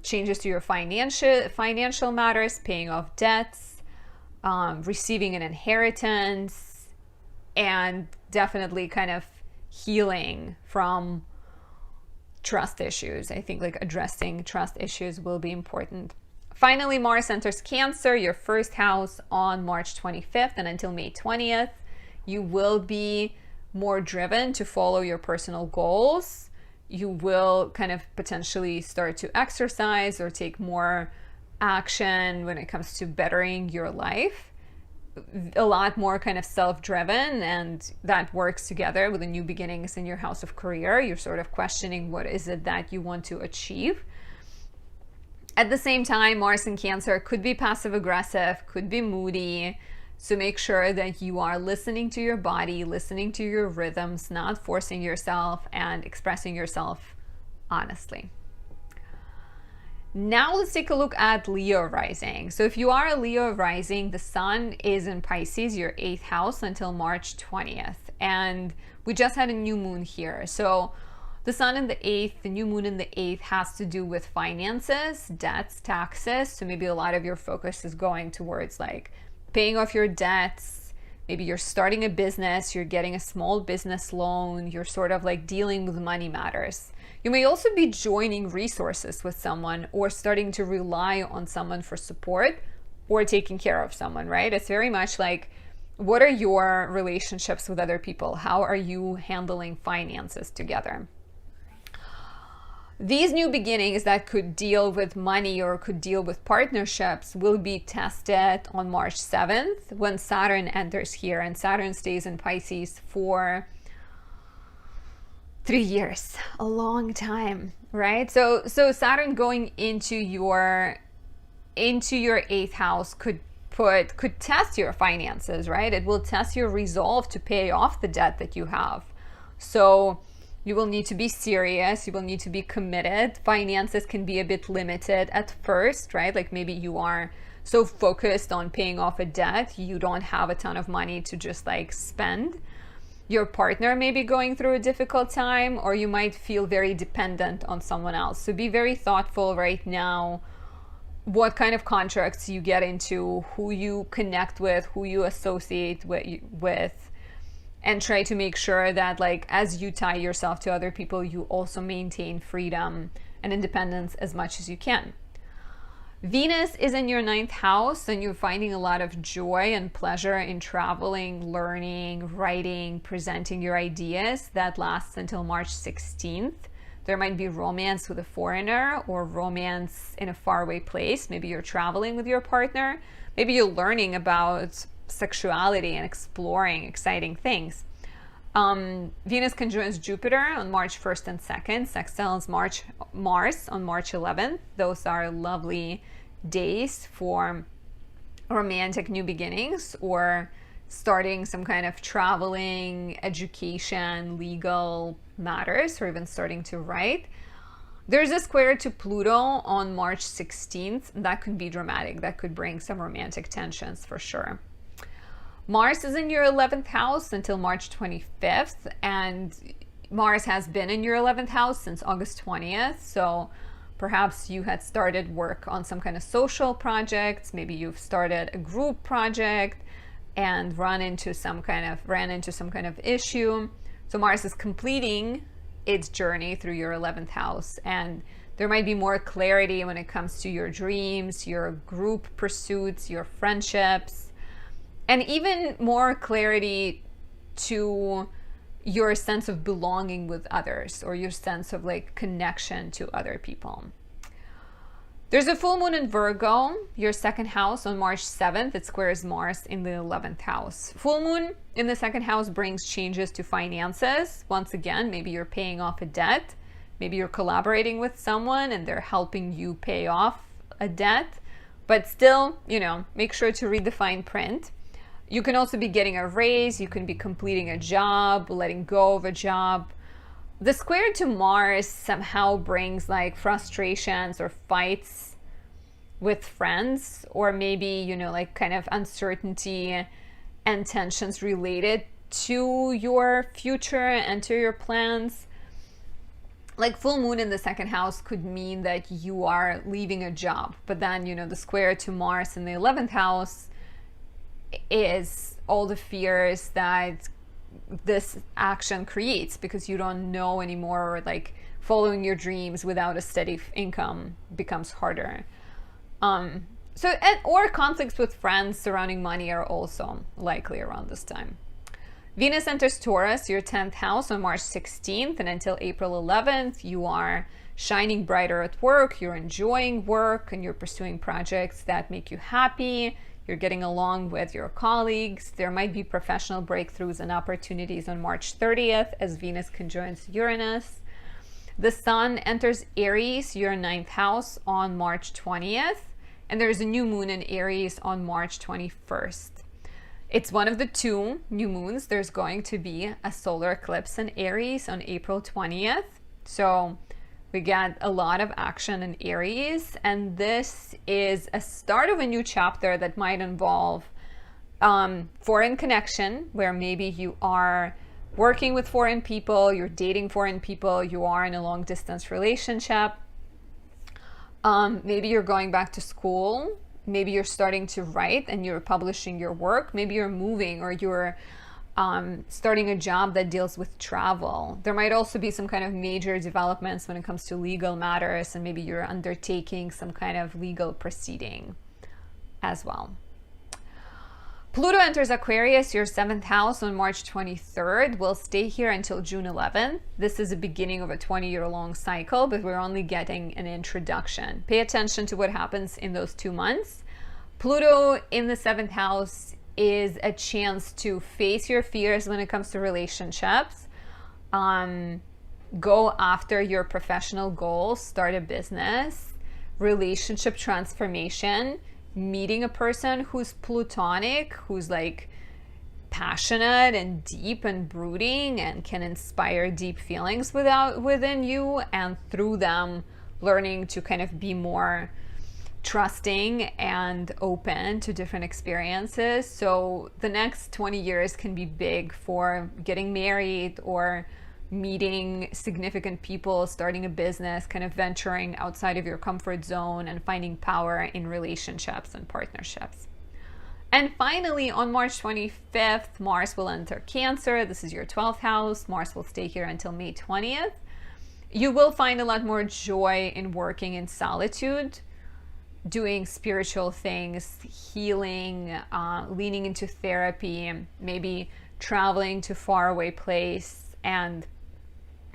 changes to your financial matters, paying off debts, receiving an inheritance, and definitely kind of healing from trust issues. I think like addressing trust issues will be important. Finally, Mars enters Cancer, your first house, on March 25th, and until May 20th, you will be more driven to follow your personal goals. You will kind of potentially start to exercise or take more action when it comes to bettering your life. A lot more kind of self-driven, and that works together with the new beginnings in your house of career. You're sort of questioning what is it that you want to achieve. At the same time, Mars in Cancer could be passive aggressive, could be moody. So make sure that you are listening to your body, listening to your rhythms, not forcing yourself, and expressing yourself honestly. Now let's take a look at Leo rising. So if you are a Leo rising, the sun is in Pisces, your 8th house, until March 20th. And we just had a new moon here. So the sun in the 8th, the new moon in the 8th has to do with finances, debts, taxes. So maybe a lot of your focus is going towards like paying off your debts. Maybe you're starting a business, you're getting a small business loan, you're sort of like dealing with money matters. You may also be joining resources with someone or starting to rely on someone for support or taking care of someone, right? It's very much like, what are your relationships with other people? How are you handling finances together? These new beginnings that could deal with money or could deal with partnerships will be tested on March 7th when Saturn enters here, and Saturn stays in Pisces for 3 years, a long time, right? So Saturn going into your 8th house could test your finances, right? It will test your resolve to pay off the debt that you have. So you will need to be serious. You will need to be committed. Finances can be a bit limited at first, right? Like maybe you are so focused on paying off a debt, you don't have a ton of money to just like spend. Your partner may be going through a difficult time, or you might feel very dependent on someone else. So be very thoughtful right now what kind of contracts you get into, who you connect with, who you associate with, and try to make sure that like as you tie yourself to other people, you also maintain freedom and independence as much as you can. Venus is in your 9th house, and you're finding a lot of joy and pleasure in traveling, learning, writing, presenting your ideas. That lasts until March 16th. There might be romance with a foreigner or romance in a faraway place. Maybe you're traveling with your partner. Maybe you're learning about sexuality and exploring exciting things. Venus conjoins Jupiter on March 1st and 2nd, sextiles Mars on March 11th. Those are lovely days for romantic new beginnings or starting some kind of traveling, education, legal matters, or even starting to write. There's a square to Pluto on March 16th. That could be dramatic. That could bring some romantic tensions for sure. Mars is in your 11th house until March 25th, and Mars has been in your 11th house since August 20th. So perhaps you had started work on some kind of social projects. Maybe you've started a group project and ran into some kind of issue. So Mars is completing its journey through your 11th house, and there might be more clarity when it comes to your dreams, your group pursuits, your friendships, and even more clarity to your sense of belonging with others or your sense of like connection to other people. There's a full moon in Virgo, your second house, on March 7th. It squares Mars in the 11th house. Full moon in the second house brings changes to finances. Once again, maybe you're paying off a debt. Maybe you're collaborating with someone and they're helping you pay off a debt. But still, you know, make sure to read the fine print. You can also be getting a raise. You can be completing a job, letting go of a job. The square to Mars somehow brings like frustrations or fights with friends, or maybe, you know, like kind of uncertainty and tensions related to your future and to your plans. Like full moon in the second house could mean that you are leaving a job, but then, you know, the square to Mars in the 11th house is all the fears that this action creates, because you don't know anymore, or like following your dreams without a steady income becomes harder. Or conflicts with friends surrounding money are also likely around this time. Venus enters Taurus, your 10th house, on March 16th, and until April 11th, you are shining brighter at work, you're enjoying work, and you're pursuing projects that make you happy. You're getting along with your colleagues. There might be professional breakthroughs and opportunities on March 30th as Venus conjoins Uranus. The Sun enters Aries, your 9th house, on March 20th, and there's a new moon in Aries on March 21st. It's one of the two new moons. There's going to be a solar eclipse in Aries on April 20th. So we get a lot of action in Aries, and this is a start of a new chapter that might involve foreign connection, where maybe you are working with foreign people, you're dating foreign people, you are in a long distance relationship. Maybe you're going back to school. Maybe you're starting to write and you're publishing your work. Maybe you're moving, or you're starting a job that deals with travel. There might also be some kind of major developments when it comes to legal matters, and maybe you're undertaking some kind of legal proceeding as well. Pluto enters Aquarius, your 7th house, on March 23rd. Will stay here until June 11th. This is the beginning of a 20-year-long cycle, but we're only getting an introduction. Pay attention to what happens in those 2 months. Pluto in the 7th house is a chance to face your fears when it comes to relationships. Go after your professional goals, start a business, relationship transformation, meeting a person who's plutonic, who's like passionate and deep and brooding and can inspire deep feelings within you, and through them learning to kind of be more trusting and open to different experiences. So the next 20 years can be big for getting married, or meeting significant people, starting a business, kind of venturing outside of your comfort zone and finding power in relationships and partnerships. And finally, on March 25th, Mars will enter Cancer. This is your 12th house. Mars will stay here until May 20th. You will find a lot more joy in working in solitude, doing spiritual things, healing, leaning into therapy, maybe traveling to faraway place, and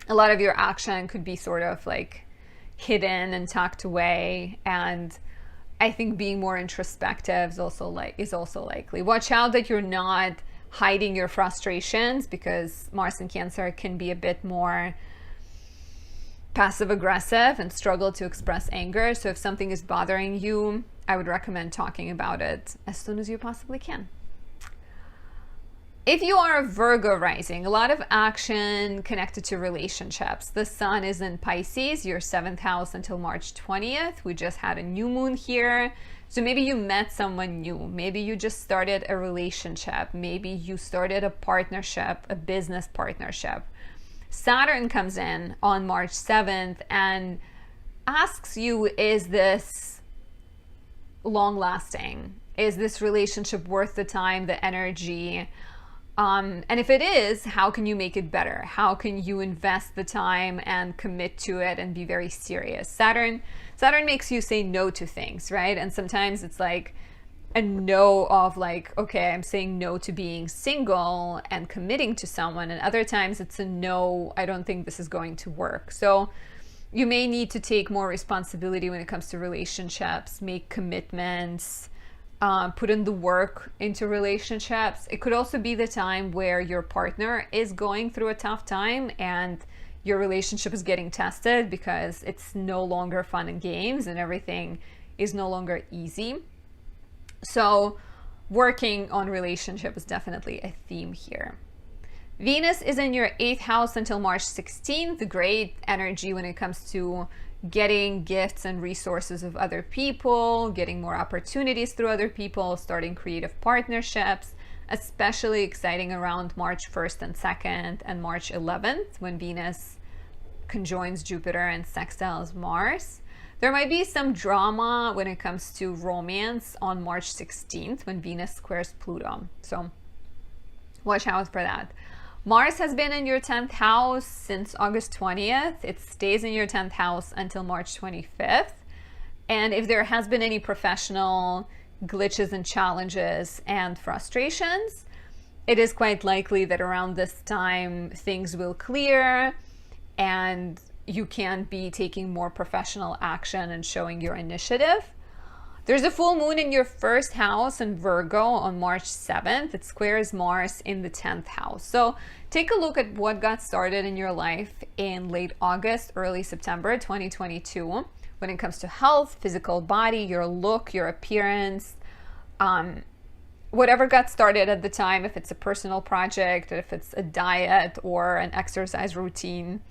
a lot of your action could be sort of like hidden and tucked away. And I think being more introspective is also likely. Watch out that you're not hiding your frustrations, because Mars in Cancer can be a bit more passive aggressive and struggle to express anger. So if something is bothering you, I would recommend talking about it as soon as you possibly can. If you are a Virgo rising, a lot of action connected to relationships. The Sun is in Pisces, your 7th house, until March 20th. We just had a new moon here. So maybe you met someone new. Maybe you just started a relationship. Maybe you started a partnership, a business partnership. Saturn comes in on March 7th and asks you, is this long lasting? Is this relationship worth the time, the energy? And if it is, how can you make it better? How can you invest the time and commit to it and be very serious? Saturn makes you say no to things, right? And sometimes it's like a no of like, okay, I'm saying no to being single and committing to someone. And other times it's a no, I don't think this is going to work. So you may need to take more responsibility when it comes to relationships, make commitments, put in the work into relationships. It could also be the time where your partner is going through a tough time and your relationship is getting tested because it's no longer fun and games and everything is no longer easy. So working on relationship is definitely a theme here. Venus is in your 8th house until March 16th. Great energy when it comes to getting gifts and resources of other people, getting more opportunities through other people, starting creative partnerships, especially exciting around March 1st and 2nd and March 11th when Venus conjoins Jupiter and sextiles Mars. There might be some drama when it comes to romance on March 16th when Venus squares Pluto. So watch out for that. Mars has been in your 10th house since August 20th. It stays in your 10th house until March 25th. And if there has been any professional glitches and challenges and frustrations, it is quite likely that around this time things will clear and you can be taking more professional action and showing your initiative. There's a full moon in your 1st house in Virgo on March 7th. It squares Mars in the 10th house. So take a look at what got started in your life in late August, early September 2022 when it comes to health, physical body, your look, your appearance, whatever got started at the time, if it's a personal project, if it's a diet or an exercise routine,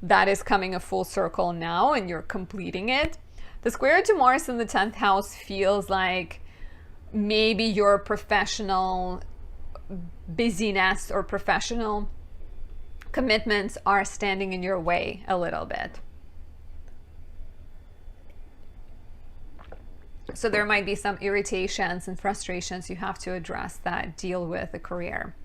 that is coming a full circle now and you're completing it. The square to Mars in the 10th house feels like maybe your professional busyness or professional commitments are standing in your way a little bit. So there might be some irritations and frustrations you have to address that deal with a career.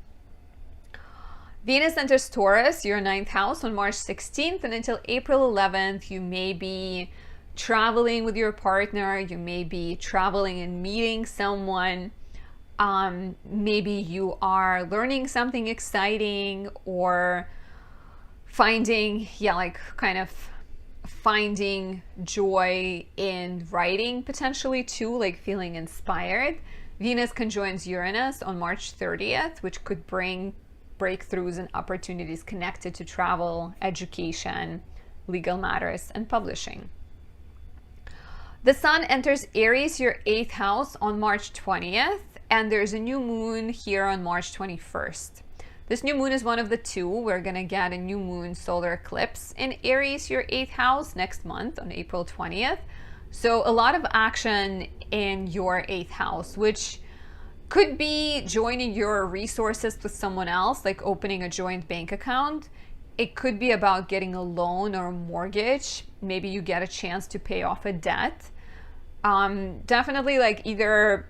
Venus enters Taurus, your 9th house, on March 16th, and until April 11th, you may be traveling with your partner, you may be traveling and meeting someone, maybe you are learning something exciting or finding, finding joy in writing potentially too, like feeling inspired. Venus conjoins Uranus on March 30th, which could bring breakthroughs and opportunities connected to travel, education, legal matters, and publishing. The Sun enters Aries, your 8th house, on March 20th, and there's a new moon here on March 21st. This new moon is one of the two. We're going to get a new moon solar eclipse in Aries, your 8th house, next month on April 20th. So a lot of action in your 8th house, which could be joining your resources with someone else, like opening a joint bank account. It could be about getting a loan or a mortgage. Maybe you get a chance to pay off a debt. Definitely like either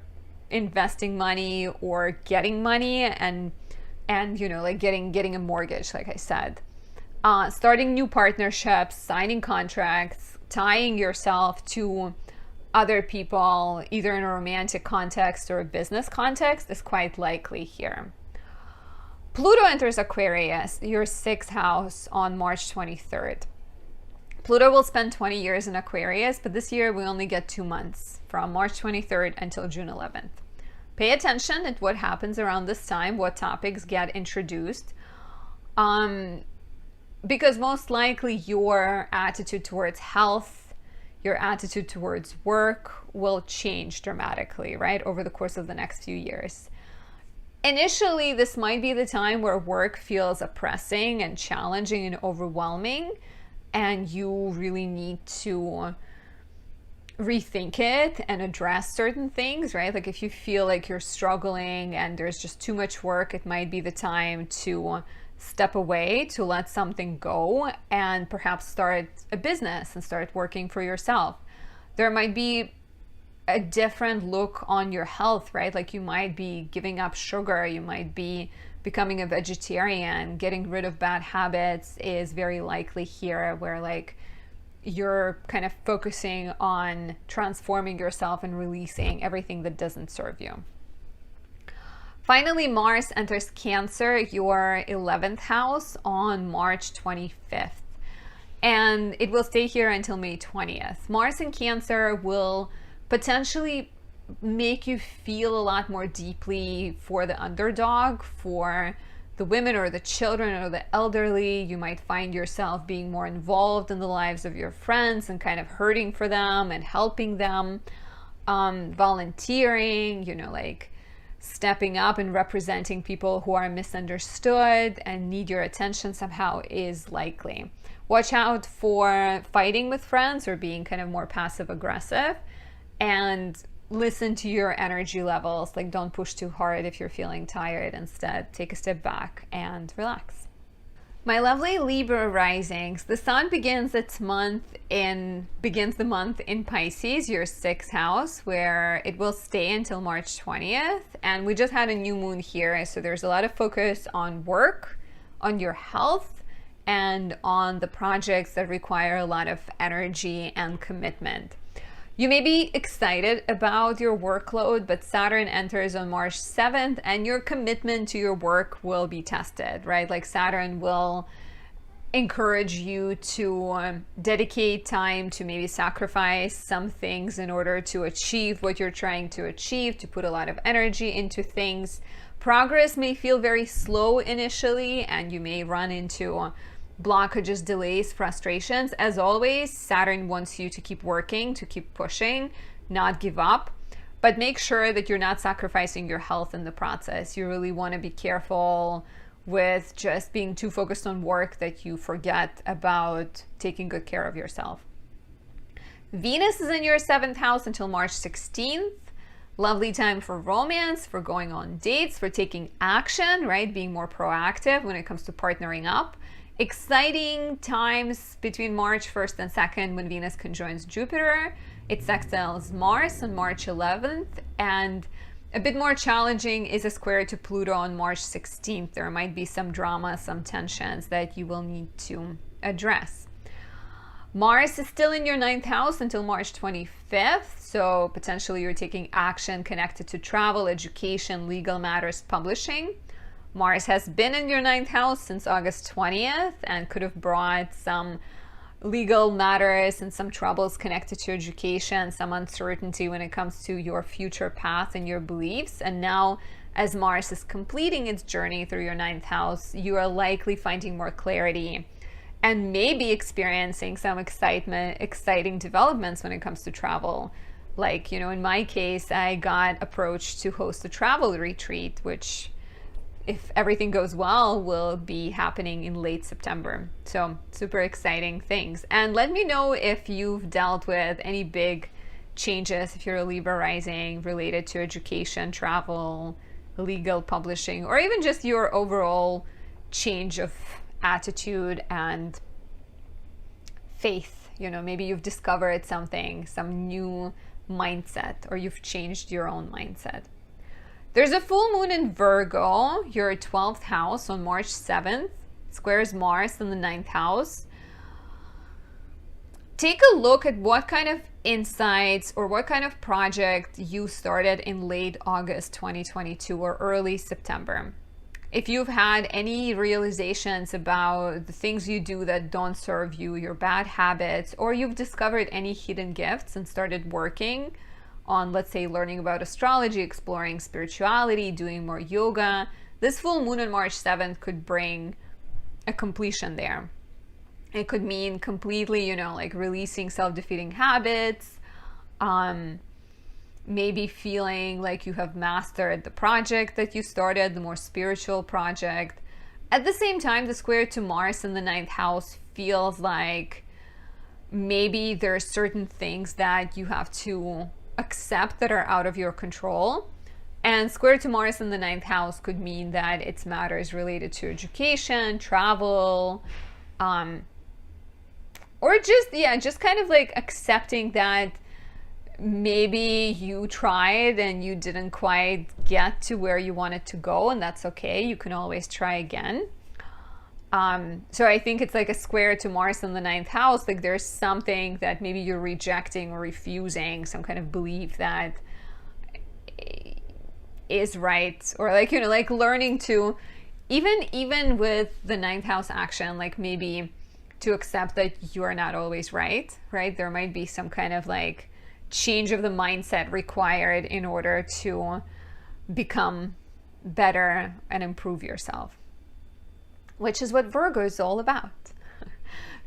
investing money or getting money and like getting a mortgage, like I said. Starting new partnerships, signing contracts, tying yourself to other people, either in a romantic context or a business context, is quite likely here. Pluto enters Aquarius, your 6th house, on March 23rd. Pluto will spend 20 years in Aquarius, but this year we only get 2 months, from March 23rd until June 11th. Pay attention at what happens around this time, what topics get introduced, because most likely your attitude towards health, your attitude towards work will change dramatically, right, over the course of the next few years. Initially, this might be the time where work feels oppressing and challenging and overwhelming, and you really need to rethink it and address certain things, right? Like if you feel like you're struggling and there's just too much work, it might be the time to step away, to let something go, and perhaps start a business and start working for yourself. There might be a different look on your health, right? Like you might be giving up sugar, you might be becoming a vegetarian. Getting rid of bad habits is very likely here, where like you're kind of focusing on transforming yourself and releasing everything that doesn't serve you. Finally, Mars enters Cancer, your 11th house, on March 25th. and it will stay here until May 20th. Mars in Cancer will potentially make you feel a lot more deeply for the underdog, for the women or the children or the elderly. You might find yourself being more involved in the lives of your friends and kind of hurting for them and helping them, volunteering, like stepping up and representing people who are misunderstood and need your attention somehow is likely. Watch out for fighting with friends or being kind of more passive aggressive, and listen to your energy levels. Like, don't push too hard if you're feeling tired. Instead, take a step back and relax. My lovely Libra risings, the sun begins the month in Pisces, your 6th house, where it will stay until March 20th. And we just had a new moon here, so there's a lot of focus on work, on your health, and on the projects that require a lot of energy and commitment. You may be excited about your workload, but Saturn enters on March 7th and your commitment to your work will be tested, right? Like, Saturn will encourage you to dedicate time to maybe sacrifice some things in order to achieve what you're trying to achieve, to put a lot of energy into things. Progress may feel very slow initially, and you may run into blockages, delays, frustrations. As always, Saturn wants you to keep working, to keep pushing, not give up, but make sure that you're not sacrificing your health in the process. You really want to be careful with just being too focused on work that you forget about taking good care of yourself. Venus is in your 7th house until March 16th. Lovely time for romance, for going on dates, for taking action, right? Being more proactive when it comes to partnering up. Exciting times between March 1st and 2nd when Venus conjoins Jupiter. It sextiles Mars on March 11th, and a bit more challenging is a square to Pluto on March 16th. There might be some drama, some tensions that you will need to address. Mars is still in your 9th house until March 25th, so potentially you're taking action connected to travel, education, legal matters, publishing. Mars has been in your 9th house since August 20th and could have brought some legal matters and some troubles connected to education, some uncertainty when it comes to your future path and your beliefs. And now, as Mars is completing its journey through your 9th house, you are likely finding more clarity and maybe experiencing some exciting developments when it comes to travel. Like, in my case, I got approached to host a travel retreat, which, if everything goes well, will be happening in late September. So super exciting things. And let me know if you've dealt with any big changes, if you're a Libra rising, related to education, travel, legal, publishing, or even just your overall change of attitude and faith. Maybe you've discovered something, some new mindset, or you've changed your own mindset. There's a full moon in Virgo, your 12th house, on March 7th. Squares Mars in the 9th house. Take a look at what kind of insights or what kind of project you started in late August 2022 or early September. If you've had any realizations about the things you do that don't serve you, your bad habits, or you've discovered any hidden gifts and started working on, let's say, learning about astrology, exploring spirituality, doing more yoga, this full moon on March 7th could bring a completion there. It could mean completely, like releasing self-defeating habits, maybe feeling like you have mastered the project that you started, the more spiritual project. At the same time, the square to Mars in the 9th house feels like maybe there are certain things that you have to accept that are out of your control. And square to Mars in the 9th house could mean that it's matters related to education, travel, or just kind of like accepting that maybe you tried and you didn't quite get to where you wanted to go, and that's okay. You can always try again. So I think it's like a square to Mars in the 9th house. Like, there's something that maybe you're rejecting or refusing, some kind of belief that is right, or like learning to, even with the 9th house action, like maybe to accept that you're not always right? There might be some kind of like change of the mindset required in order to become better and improve yourself, which is what Virgo is all about.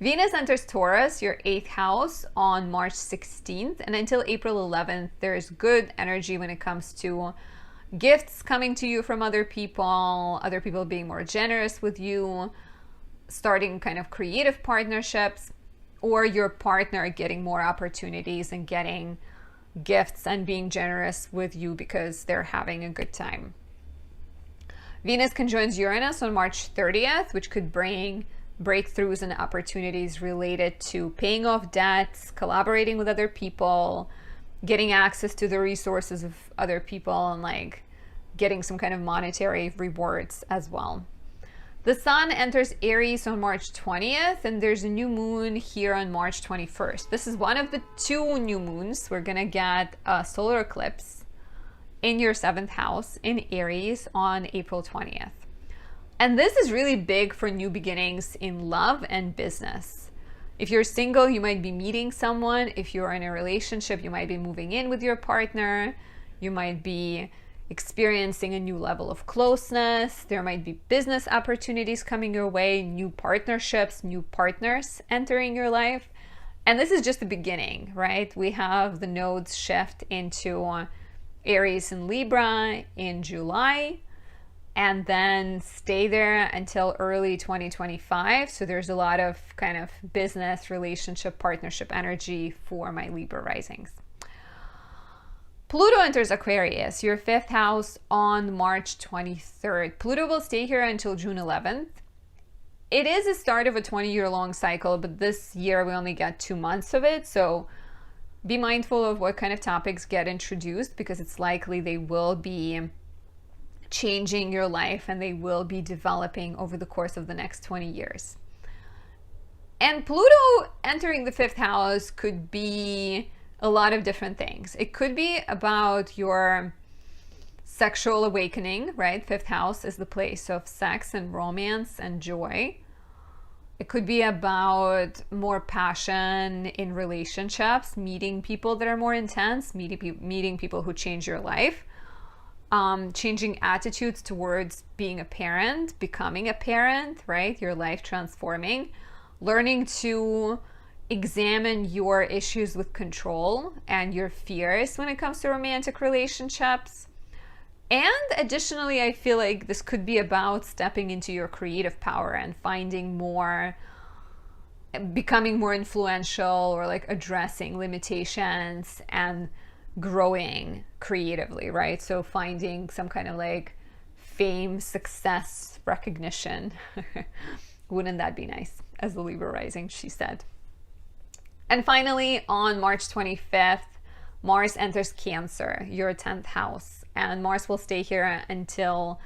Venus enters Taurus, your 8th house, on March 16th, and until April 11th, there's good energy when it comes to gifts coming to you from other people being more generous with you, starting kind of creative partnerships, or your partner getting more opportunities and getting gifts and being generous with you because they're having a good time. Venus conjoins Uranus on March 30th, which could bring breakthroughs and opportunities related to paying off debts, collaborating with other people, getting access to the resources of other people, and like getting some kind of monetary rewards as well. The Sun enters Aries on March 20th, and there's a new moon here on March 21st. This is one of the 2 new moons. We're gonna get a solar eclipse in your 7th house in Aries on April 20th. And this is really big for new beginnings in love and business. If you're single, you might be meeting someone. If you're in a relationship, you might be moving in with your partner. You might be experiencing a new level of closeness. There might be business opportunities coming your way, new partnerships, new partners entering your life. And this is just the beginning, right? We have the nodes shift into Aries and Libra in July, and then stay there until early 2025. So there's a lot of kind of business, relationship, partnership energy for my Libra risings. Pluto enters Aquarius, your 5th house, on March 23rd. Pluto will stay here until June 11th. It is the start of a 20-year-long cycle, but this year we only get 2 months of it. So be mindful of what kind of topics get introduced, because it's likely they will be changing your life and they will be developing over the course of the next 20 years. And Pluto entering the 5th house could be a lot of different things. It could be about your sexual awakening, right? 5th house is the place of sex and romance and joy. It could be about more passion in relationships, meeting people that are more intense, meeting people who change your life. Changing attitudes towards being a parent, becoming a parent, right? Your life transforming, learning to examine your issues with control and your fears when it comes to romantic relationships. And additionally, I feel like this could be about stepping into your creative power and becoming more influential, or like addressing limitations and growing creatively, right? So finding some kind of like fame, success, recognition. Wouldn't that be nice? As the Libra rising, she said. And finally, on March 25th, Mars enters Cancer, your 10th house, and Mars will stay here until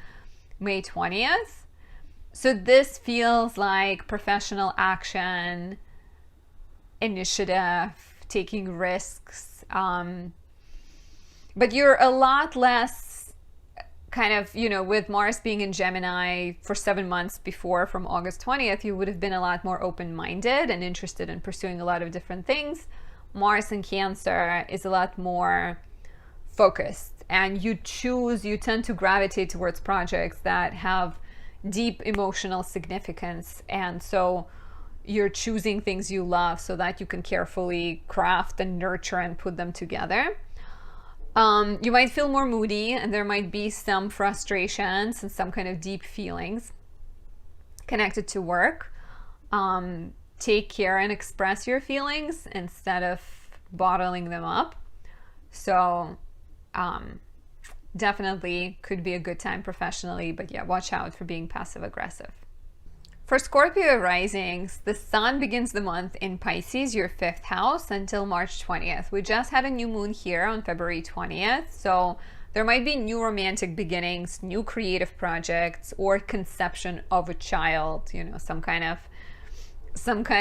May 20th. So this feels like professional action, initiative, taking risks, but you're a lot less kind of, with Mars being in Gemini for 7 months before, from August 20th, you would have been a lot more open-minded and interested in pursuing a lot of different things. Mars in Cancer is a lot more focused, and you tend to gravitate towards projects that have deep emotional significance. And so you're choosing things you love so that you can carefully craft and nurture and put them together. You might feel more moody, and there might be some frustrations and some kind of deep feelings connected to work. Take care and express your feelings instead of bottling them up. So definitely could be a good time professionally, but yeah, watch out for being passive aggressive. For Scorpio risings, the Sun begins the month in Pisces, your 5th house, until March 20th. We just had a new moon here on February 20th, so there might be new romantic beginnings, new creative projects, or conception of a child, some kind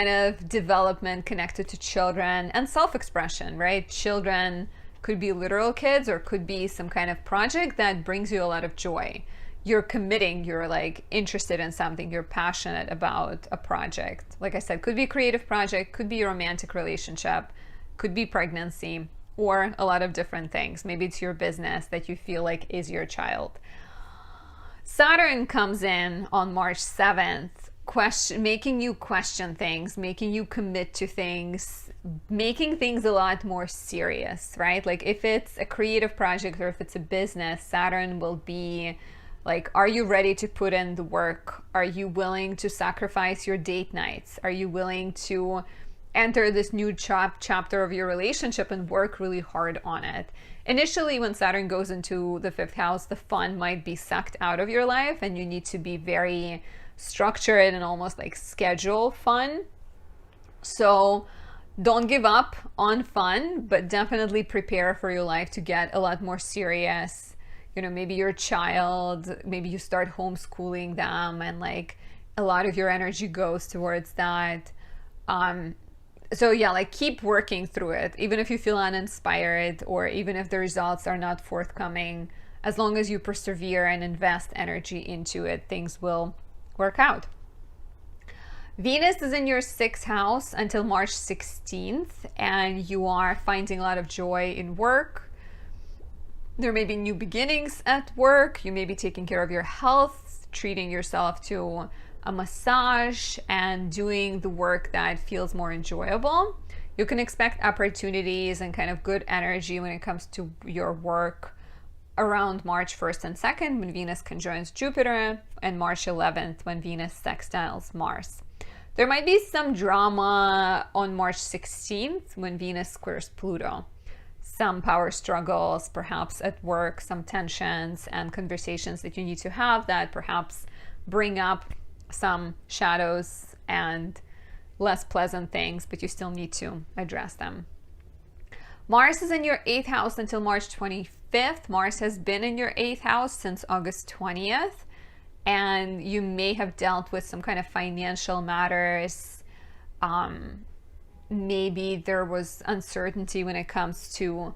of development connected to children and self-expression, right? Children could be literal kids, or could be some kind of project that brings you a lot of joy. you're committing, you're like interested in something, you're passionate about a project. Like I said, could be a creative project, could be a romantic relationship, could be pregnancy, or a lot of different things. Maybe it's your business that you feel like is your child. Saturn comes in on March 7th, making you question things, making you commit to things, making things a lot more serious, right? Like if it's a creative project or if it's a business, Saturn will be like, are you ready to put in the work? Are you willing to sacrifice your date nights? Are you willing to enter this new chapter of your relationship and work really hard on it? Initially, when Saturn goes into the 5th house, the fun might be sucked out of your life and you need to be very structured and almost like schedule fun. So don't give up on fun, but definitely prepare for your life to get a lot more serious. You know, maybe your child, maybe you start homeschooling them and like a lot of your energy goes towards that. So yeah, like keep working through it, even if you feel uninspired or even if the results are not forthcoming. As long as you persevere and invest energy into it, things will work out. Venus is in your 6th house until March 16th, and you are finding a lot of joy in work. There may be new beginnings at work. You may be taking care of your health, treating yourself to a massage, and doing the work that feels more enjoyable. You can expect opportunities and kind of good energy when it comes to your work around March 1st and 2nd when Venus conjoins Jupiter, and March 11th when Venus sextiles Mars. There might be some drama on March 16th when Venus squares Pluto. Some power struggles, perhaps at work, some tensions and conversations that you need to have that perhaps bring up some shadows and less pleasant things, but you still need to address them. Mars is in your 8th house until March 25th. Mars has been in your 8th house since August 20th, and you may have dealt with some kind of financial matters. Maybe there was uncertainty when it comes to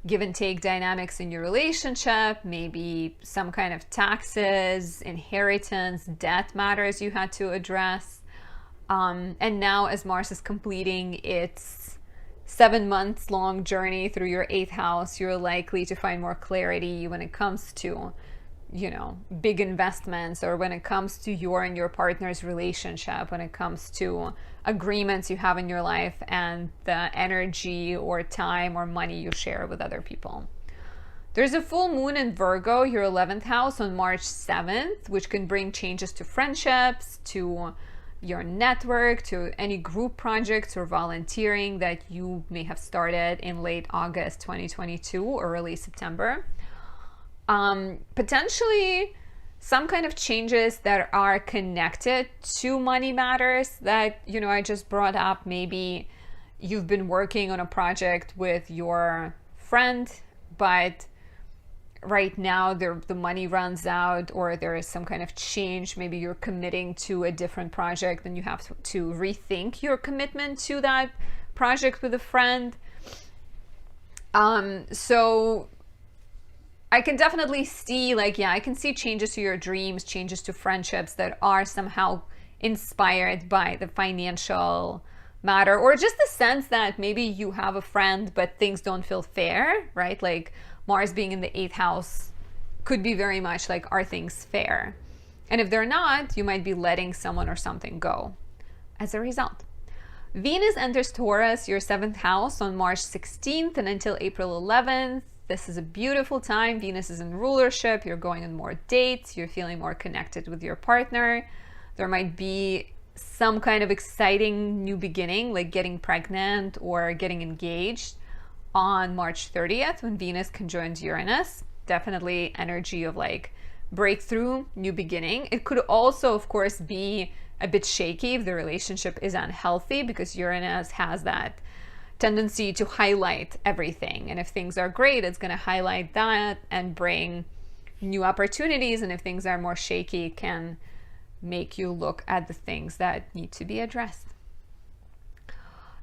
give and take dynamics in your relationship, maybe some kind of taxes, inheritance, debt matters you had to address. And now as Mars is completing its 7 months long journey through your 8th house, you're likely to find more clarity when it comes to, you know, big investments, or when it comes to your and your partner's relationship, when it comes to agreements you have in your life and the energy or time or money you share with other people. There's a full moon in Virgo, your 11th house, on March 7th, which can bring changes to friendships, to your network, to any group projects or volunteering that you may have started in late August 2022 or early September. Potentially some kind of changes that are connected to money matters that, you know, I just brought up. Maybe you've been working on a project with your friend, but right now the money runs out, or there is some kind of change. Maybe you're committing to a different project and you have to rethink your commitment to that project with a friend. So I can definitely see, like, yeah, I can see changes to your dreams, changes to friendships that are somehow inspired by the financial matter, or just the sense that maybe you have a friend, but things don't feel fair, right? Like Mars being in the 8th house could be very much like, are things fair? And if they're not, you might be letting someone or something go as a result. Venus enters Taurus, your 7th house, on March 16th and until April 11th. This is a beautiful time. Venus is in rulership. You're going on more dates. You're feeling more connected with your partner. There might be some kind of exciting new beginning, like getting pregnant or getting engaged on March 30th when Venus conjoins Uranus. Definitely energy of like breakthrough, new beginning. It could also, of course, be a bit shaky if the relationship is unhealthy, because Uranus has that tendency to highlight everything. And if things are great, it's going to highlight that and bring new opportunities. And if things are more shaky, it can make you look at the things that need to be addressed.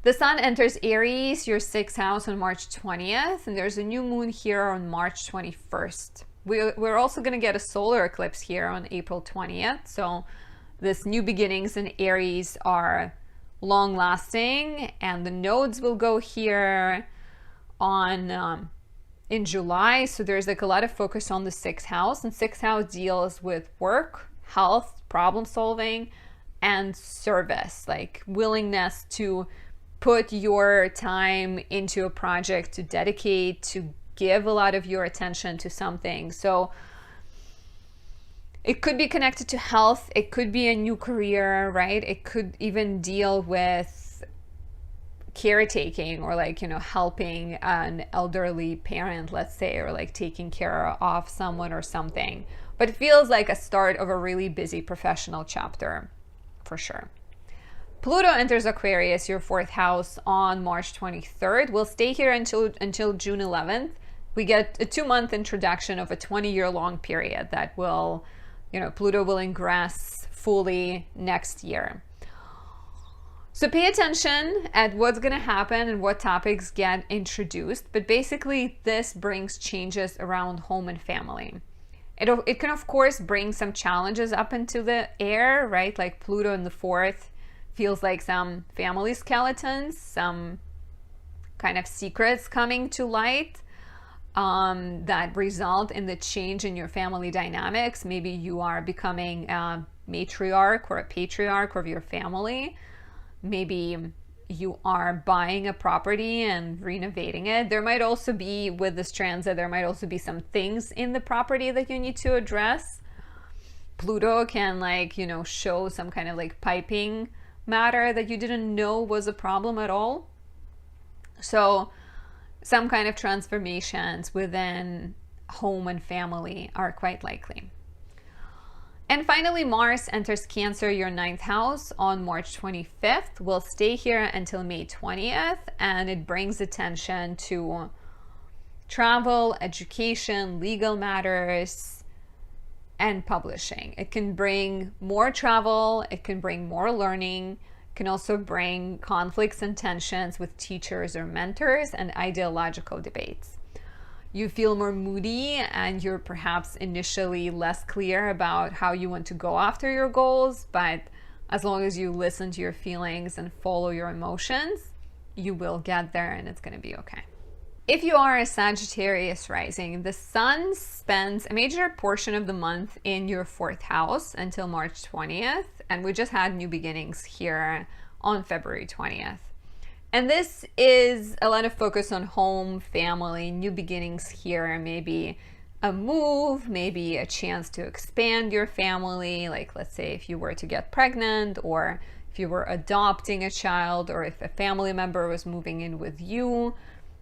The sun enters Aries, your 6th house, on March 20th, and there's a new moon here on March 21st. We're also going to get a solar eclipse here on April 20th. So this new beginnings in Aries are long lasting, and the nodes will go here on in July. So there's like a lot of focus on the sixth house, and sixth house deals with work, health, problem solving, and service, like willingness to put your time into a project, to dedicate, to give a lot of your attention to something. So it could be connected to health, it could be a new career, right? It could even deal with caretaking, or like, you know, helping an elderly parent, let's say, or like taking care of someone or something. But it feels like a start of a really busy professional chapter for sure. Pluto enters Aquarius, your fourth house, on March 23rd. We'll stay here until June 11th. We get a 2-month introduction of a 20-year-long period that will, you know, Pluto will ingress fully next year. So pay attention at what's going to happen and what topics get introduced. But basically, this brings changes around home and family. It can, of course, bring some challenges up into the air, right? Like Pluto in the fourth feels like some family skeletons, some kind of secrets coming to light that result in the change in your family dynamics. Maybe you are becoming a matriarch or a patriarch of your family. Maybe you are buying a property and renovating it. There might also be, with this transit, there might also be some things in the property that you need to address. Pluto can, like, you know, show some kind of like piping matter that you didn't know was a problem at all. So some kind of transformations within home and family are quite likely. And finally, Mars enters Cancer, your ninth house, on March 25th. We'll stay here until May 20th, and it brings attention to travel, education, legal matters, and publishing. It can bring more travel, it can bring more learning, it can also bring conflicts and tensions with teachers or mentors, and ideological debates. You feel more moody, and you're perhaps initially less clear about how you want to go after your goals, but as long as you listen to your feelings and follow your emotions, you will get there, and it's going to be okay. If you are a Sagittarius rising, the sun spends a major portion of the month in your fourth house until March 20th, and we just had new beginnings here on February 20th. And this is a lot of focus on home, family, new beginnings here, maybe a move, maybe a chance to expand your family. Like, let's say if you were to get pregnant, or if you were adopting a child, or if a family member was moving in with you.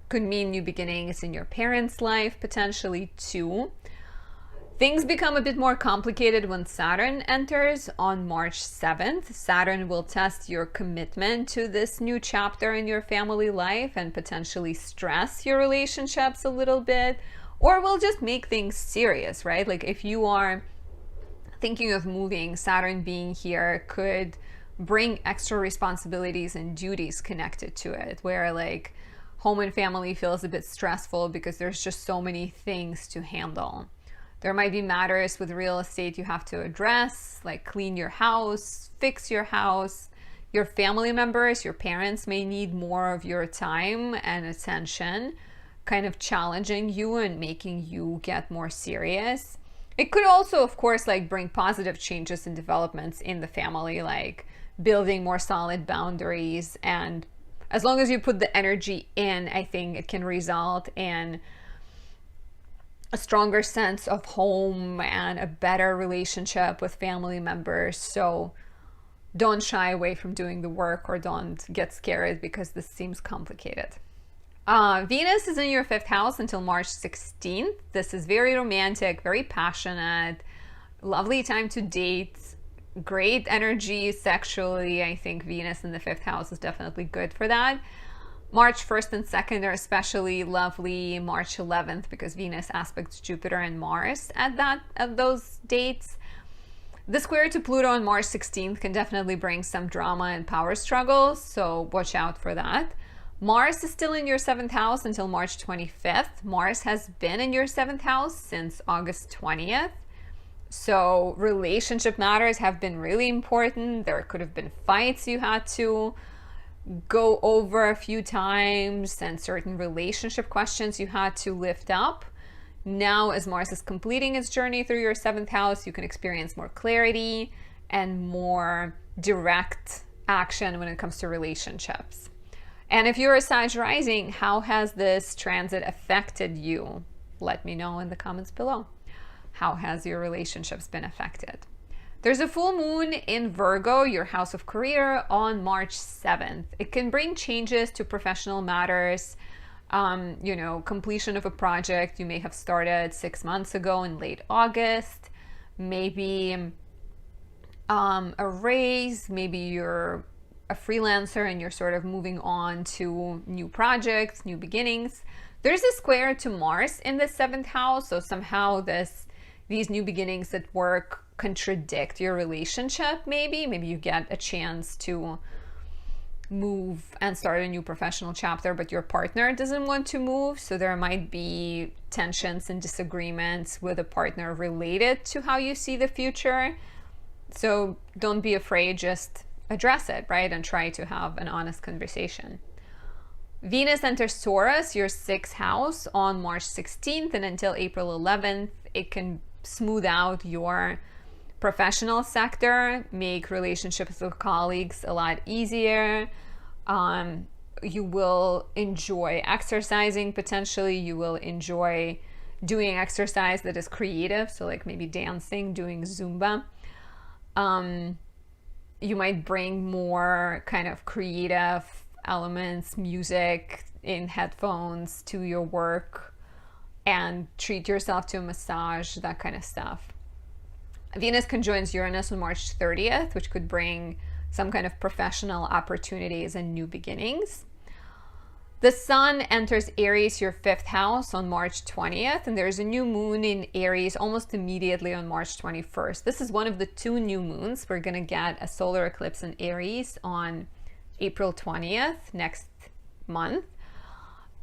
Could mean new beginnings in your parents' life, potentially too. Things become a bit more complicated when Saturn enters on March 7th. Saturn will test your commitment to this new chapter in your family life and potentially stress your relationships a little bit, or will just make things serious, right? Like if you are thinking of moving, Saturn being here could bring extra responsibilities and duties connected to it, where like home and family feels a bit stressful because there's just so many things to handle. There might be matters with real estate you have to address, like clean your house, fix your house. Your family members, your parents may need more of your time and attention, kind of challenging you and making you get more serious. It could also, of course, like bring positive changes and developments in the family, like building more solid boundaries. And as long as you put the energy in, I think it can result in a stronger sense of home and a better relationship with family members. So don't shy away from doing the work, or don't get scared because this seems complicated. Venus is in your fifth house until March 16th. This is very romantic, very passionate, lovely time to date, great energy sexually. I think Venus in the fifth house is definitely good for that. March 1st and 2nd are especially lovely. March 11th, because Venus aspects Jupiter and Mars at those dates. The square to Pluto on March 16th can definitely bring some drama and power struggles, so watch out for that. Mars is still in your 7th house until March 25th. Mars has been in your 7th house since August 20th. So relationship matters have been really important. There could have been fights you had to go over a few times and certain relationship questions you had to lift up. Now, as Mars is completing its journey through your 7th house, you can experience more clarity and more direct action when it comes to relationships. And if you're a Sag rising, how has this transit affected you? Let me know in the comments below. How has your relationships been affected? There's a full moon in Virgo, your house of career, on March 7th. It can bring changes to professional matters, completion of a project you may have started 6 months ago in late August, maybe a raise, maybe you're a freelancer and you're sort of moving on to new projects, new beginnings. There's a square to Mars in the 7th house, so somehow these new beginnings at work contradict your relationship. Maybe you get a chance to move and start a new professional chapter, but your partner doesn't want to move, so there might be tensions and disagreements with a partner related to how you see the future. So don't be afraid, just address it, right? And try to have an honest conversation. Venus enters Taurus, your 6th house, on March 16th, and until April 11th, it can smooth out your professional sector, make relationships with colleagues a lot easier. You will enjoy exercising potentially. You will enjoy doing exercise that is creative, so like maybe dancing, doing Zumba. You might bring more kind of creative elements, music in headphones to your work and treat yourself to a massage, that kind of stuff. Venus conjoins Uranus on March 30th, which could bring some kind of professional opportunities and new beginnings. The Sun enters Aries, your 5th house, on March 20th, and there's a new moon in Aries almost immediately on March 21st. This is one of the 2 new moons. We're going to get a solar eclipse in Aries on April 20th, next month.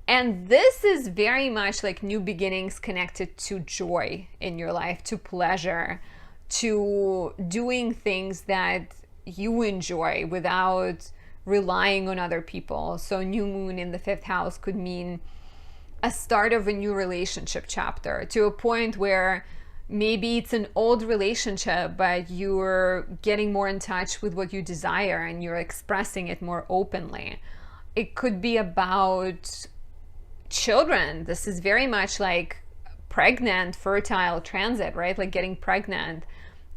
And this is very much like new beginnings connected to joy in your life, to pleasure, to doing things that you enjoy without relying on other people. So new moon in the 5th house could mean a start of a new relationship chapter, to a point where maybe it's an old relationship, but you're getting more in touch with what you desire and you're expressing it more openly. It could be about children. This is very much like pregnant, fertile transit, right? Like getting pregnant.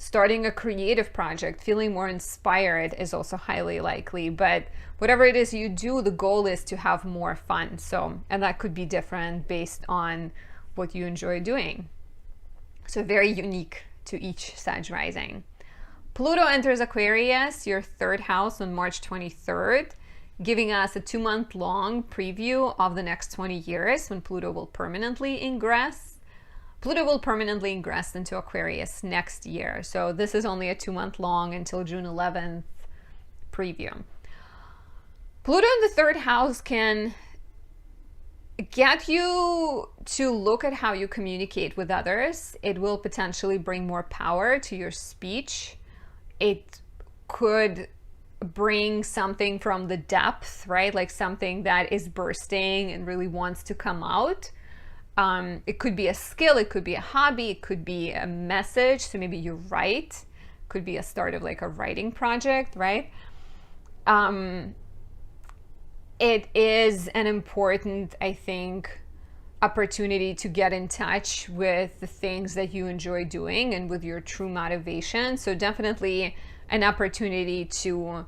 Starting a creative project, feeling more inspired is also highly likely. But whatever it is you do, the goal is to have more fun. So, and that could be different based on what you enjoy doing. So very unique to each Sag rising. Pluto enters Aquarius, your 3rd house, on March 23rd, giving us a 2-month-long preview of the next 20 years when Pluto will permanently ingress. Pluto will permanently ingress into Aquarius next year. So this is only a 2-month-long until June 11th preview. Pluto in the 3rd house can get you to look at how you communicate with others. It will potentially bring more power to your speech. It could bring something from the depth, right? Like something that is bursting and really wants to come out. It could be a skill, it could be a hobby, it could be a message. So maybe you write, could be a start of like a writing project, right? It is an important, I think, opportunity to get in touch with the things that you enjoy doing and with your true motivation. So definitely an opportunity to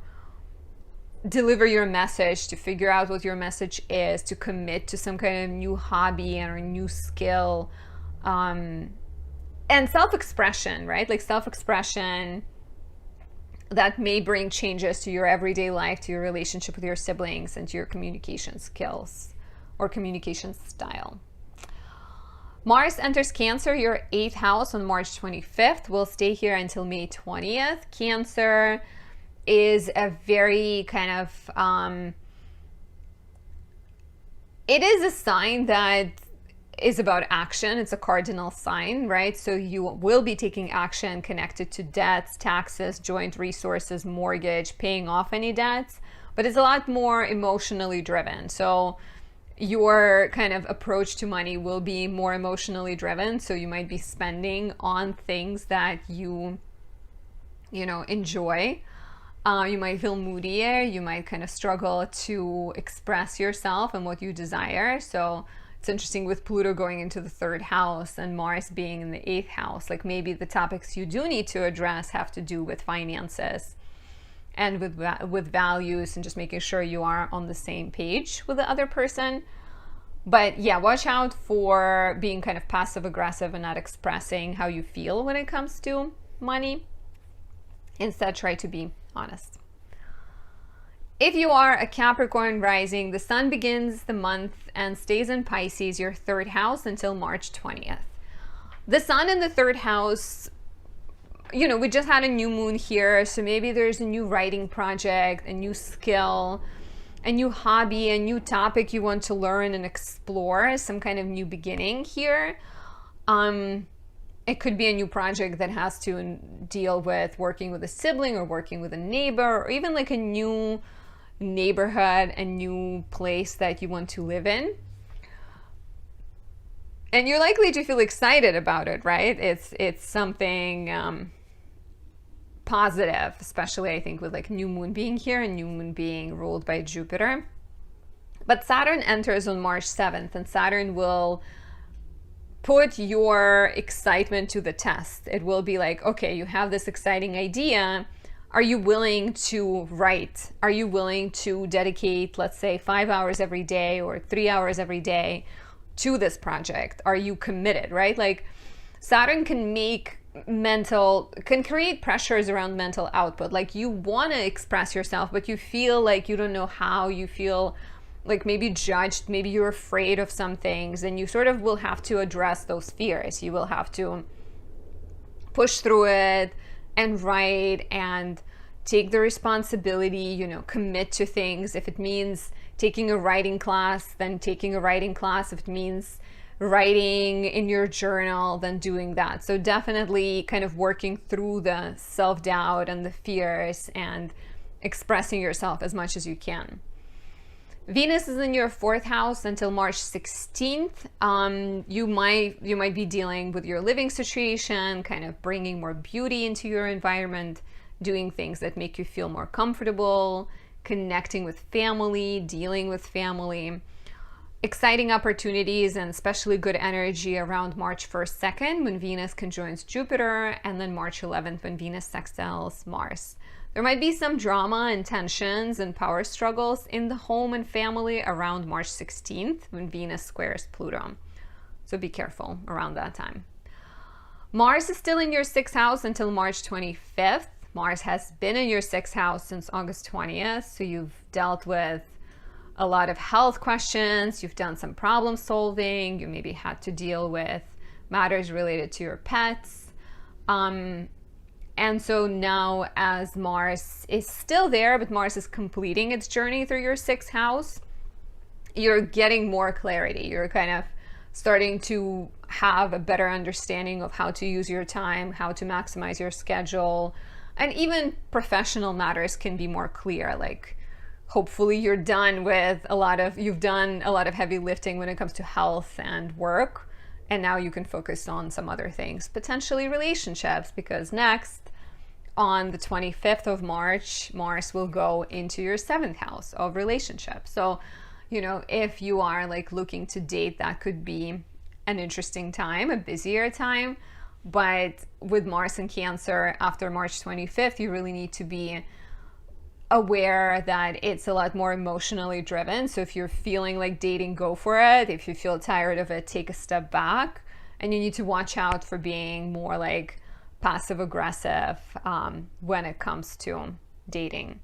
deliver your message, to figure out what your message is, to commit to some kind of new hobby or a new skill, and self-expression, right? Like self-expression that may bring changes to your everyday life, to your relationship with your siblings, and to your communication skills or communication style. Mars enters Cancer, your 8th house, on March 25th. Will stay here until May 20th. Cancer is a very kind of it is a sign that is about action. It's a cardinal sign, right? So you will be taking action connected to debts, taxes, joint resources, mortgage, paying off any debts, but it's a lot more emotionally driven. So your kind of approach to money will be more emotionally driven. So you might be spending on things that you enjoy. You might feel moodier. You might kind of struggle to express yourself and what you desire. So it's interesting with Pluto going into the 3rd house and Mars being in the 8th house. Like maybe the topics you do need to address have to do with finances and with values and just making sure you are on the same page with the other person. But yeah, watch out for being kind of passive aggressive and not expressing how you feel when it comes to money. Instead, try to be honest. If you are a Capricorn rising, the sun begins the month and stays in Pisces, your 3rd house, until March 20th. The sun in the 3rd house, we just had a new moon here, so maybe there's a new writing project, a new skill, a new hobby, a new topic you want to learn and explore, some kind of new beginning here. It could be a new project that has to deal with working with a sibling or working with a neighbor, or even like a new neighborhood, a new place that you want to live in. And you're likely to feel excited about it, right? It's something positive, especially I think with like new moon being here and new moon being ruled by Jupiter. But Saturn enters on March 7th, and Saturn will put your excitement to the test. It will be like, okay, you have this exciting idea. Are you willing to write? Are you willing to dedicate, let's say, 5 hours every day or 3 hours every day to this project? Are you committed, right? Like Saturn can create pressures around mental output. Like you want to express yourself, but you feel like you don't know how. You feel like maybe judged, maybe you're afraid of some things, and you sort of will have to address those fears. You will have to push through it and write and take the responsibility, commit to things. If it means taking a writing class, then taking a writing class. If it means writing in your journal, then doing that. So definitely kind of working through the self-doubt and the fears and expressing yourself as much as you can. Venus is in your 4th house until March 16th. You might be dealing with your living situation, kind of bringing more beauty into your environment, doing things that make you feel more comfortable, connecting with family, dealing with family. Exciting opportunities and especially good energy around March 1st, 2nd, when Venus conjoins Jupiter, and then March 11th when Venus sextiles Mars. There might be some drama and tensions and power struggles in the home and family around March 16th when Venus squares Pluto. So be careful around that time. Mars is still in your 6th house until March 25th. Mars has been in your 6th house since August 20th. So you've dealt with a lot of health questions. You've done some problem solving. You maybe had to deal with matters related to your pets. And so now as Mars is still there, but Mars is completing its journey through your 6th house, you're getting more clarity. You're kind of starting to have a better understanding of how to use your time, how to maximize your schedule, and even professional matters can be more clear. Like hopefully you're done with you've done a lot of heavy lifting when it comes to health and work. And now you can focus on some other things, potentially relationships, because next on the 25th of March, Mars will go into your 7th house of relationships. So, if you are like looking to date, that could be an interesting time, a busier time. But with Mars in Cancer after March 25th, you really need to be aware that it's a lot more emotionally driven. So if you're feeling like dating, go for it. If you feel tired of it, take a step back. And you need to watch out for being more like passive aggressive when it comes to dating.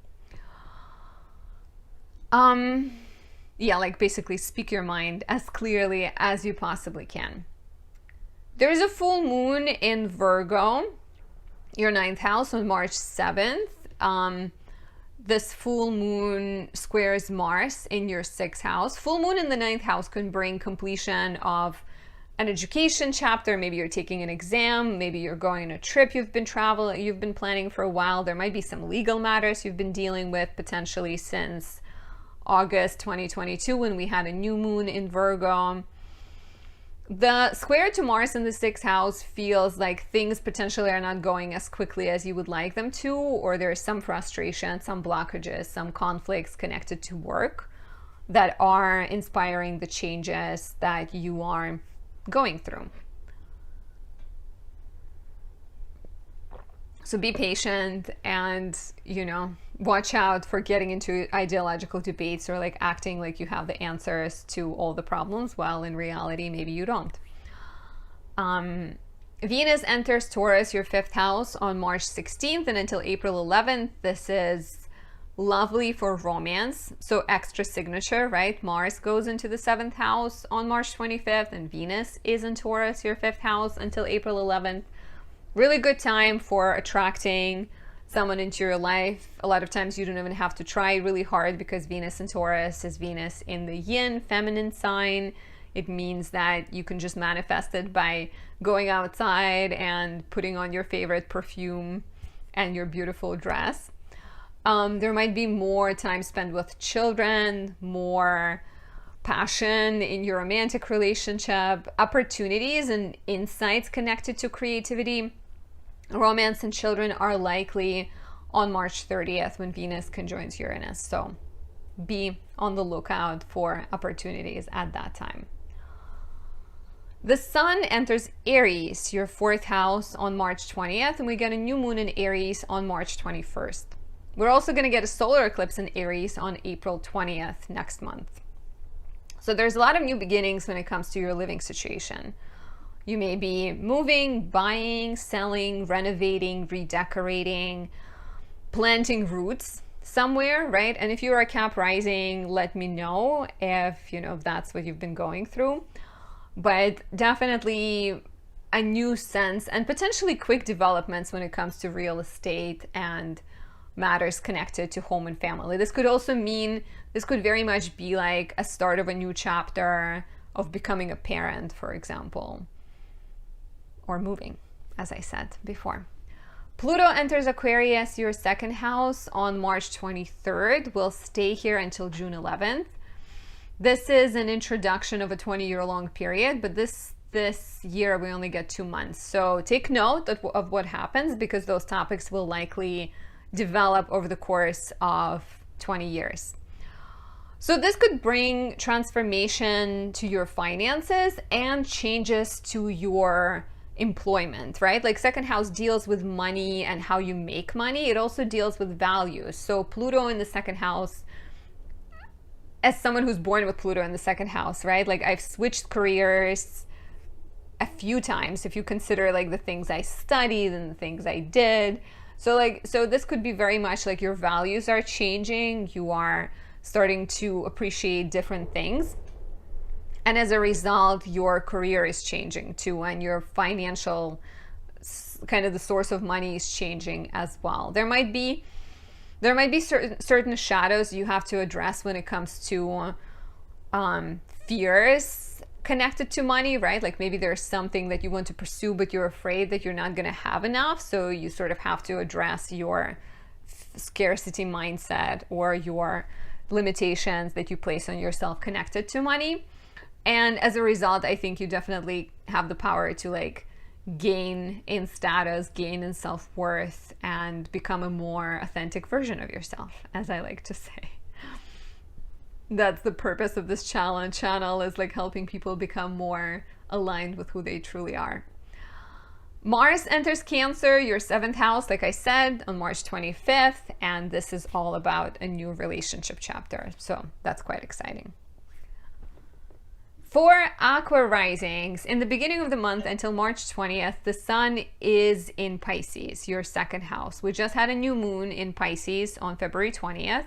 Like basically speak your mind as clearly as you possibly can. There is a full moon in Virgo, your 9th house, on March 7th. this full moon squares Mars in your 6th house. Full moon in the 9th house can bring completion of an education chapter. Maybe you're taking an exam, maybe you're going on a trip you've been planning for a while. There might be some legal matters you've been dealing with potentially since August 2022 when we had a new moon in Virgo. The square to Mars in the 6th house feels like things potentially are not going as quickly as you would like them to, or there's some frustration, some blockages, some conflicts connected to work that are inspiring the changes that you are going through. So be patient and, watch out for getting into ideological debates or like acting like you have the answers to all the problems, while in reality, maybe you don't. Venus enters Taurus, your 5th house, on March 16th and until April 11th. This is lovely for romance. So extra signature, right? Mars goes into the 7th house on March 25th and Venus is in Taurus, your 5th house, until April 11th. Really good time for attracting someone into your life. A lot of times you don't even have to try really hard because Venus in Taurus is Venus in the yin, feminine sign. It means that you can just manifest it by going outside and putting on your favorite perfume and your beautiful dress. There might be more time spent with children, more passion in your romantic relationship, opportunities and insights connected to creativity. Romance and children are likely on March 30th when Venus conjoins Uranus. So be on the lookout for opportunities at that time. The sun enters Aries, your 4th house, on March 20th, and we get a new moon in Aries on March 21st. We're also going to get a solar eclipse in Aries on April 20th next month. So there's a lot of new beginnings when it comes to your living situation. You may be moving, buying, selling, renovating, redecorating, planting roots somewhere, right? And if you are a Cap rising, let me know if that's what you've been going through. But definitely a new sense and potentially quick developments when it comes to real estate and matters connected to home and family. This could very much be like a start of a new chapter of becoming a parent, for example, or moving, as I said before. Pluto enters Aquarius, your 2nd house, on March 23rd. Will stay here until June 11th. This is an introduction of a 20-year-long period, but this year we only get 2 months. So take note of what happens, because those topics will likely develop over the course of 20 years. So this could bring transformation to your finances and changes to your employment, right? Like 2nd house deals with money and how you make money. It also deals with values. So Pluto in the 2nd house, as someone who's born with Pluto in the 2nd house, right? Like I've switched careers a few times if you consider like the things I studied and the things I did. So this could be very much like your values are changing. You are starting to appreciate different things. And as a result, your career is changing too, and your financial, kind of the source of money is changing as well. There might be certain shadows you have to address when it comes to fears connected to money, right? Like maybe there's something that you want to pursue, but you're afraid that you're not going to have enough. So you sort of have to address your scarcity mindset or your limitations that you place on yourself connected to money. And as a result, I think you definitely have the power to like gain in status, gain in self-worth, and become a more authentic version of yourself, as I like to say. That's the purpose of this channel is like helping people become more aligned with who they truly are. Mars enters Cancer, your 7th house, like I said, on March 25th, and this is all about a new relationship chapter. So that's quite exciting. For Aqua risings, in the beginning of the month until March 20th, the sun is in Pisces, your 2nd house. We just had a new moon in Pisces on February 20th.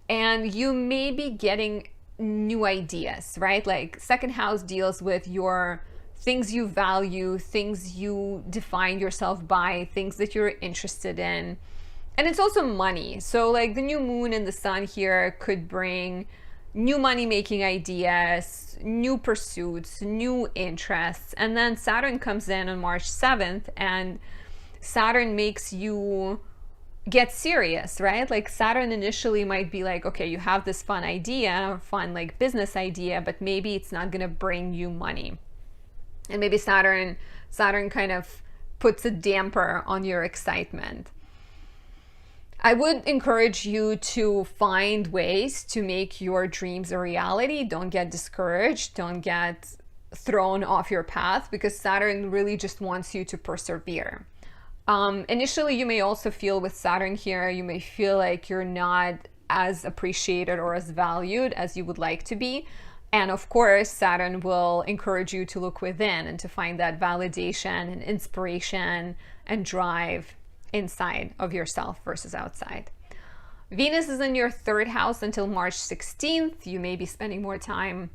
And you may be getting new ideas, right? Like 2nd house deals with your things you value, things you define yourself by, things that you're interested in. And it's also money. So like the new moon and the sun here could bring new money making ideas, new pursuits, new interests. And then Saturn comes in on March 7th, and Saturn makes you get serious, right? Like Saturn initially might be like, okay, you have this fun idea, fun like business idea, but maybe it's not going to bring you money. And maybe Saturn kind of puts a damper on your excitement. I would encourage you to find ways to make your dreams a reality. Don't get discouraged. Don't get thrown off your path, because Saturn really just wants you to persevere. Initially, you may also feel with Saturn here, you may feel like you're not as appreciated or as valued as you would like to be. And of course, Saturn will encourage you to look within and to find that validation and inspiration and drive inside of yourself versus outside. Venus is in your 3rd house until March 16th. You may be spending more time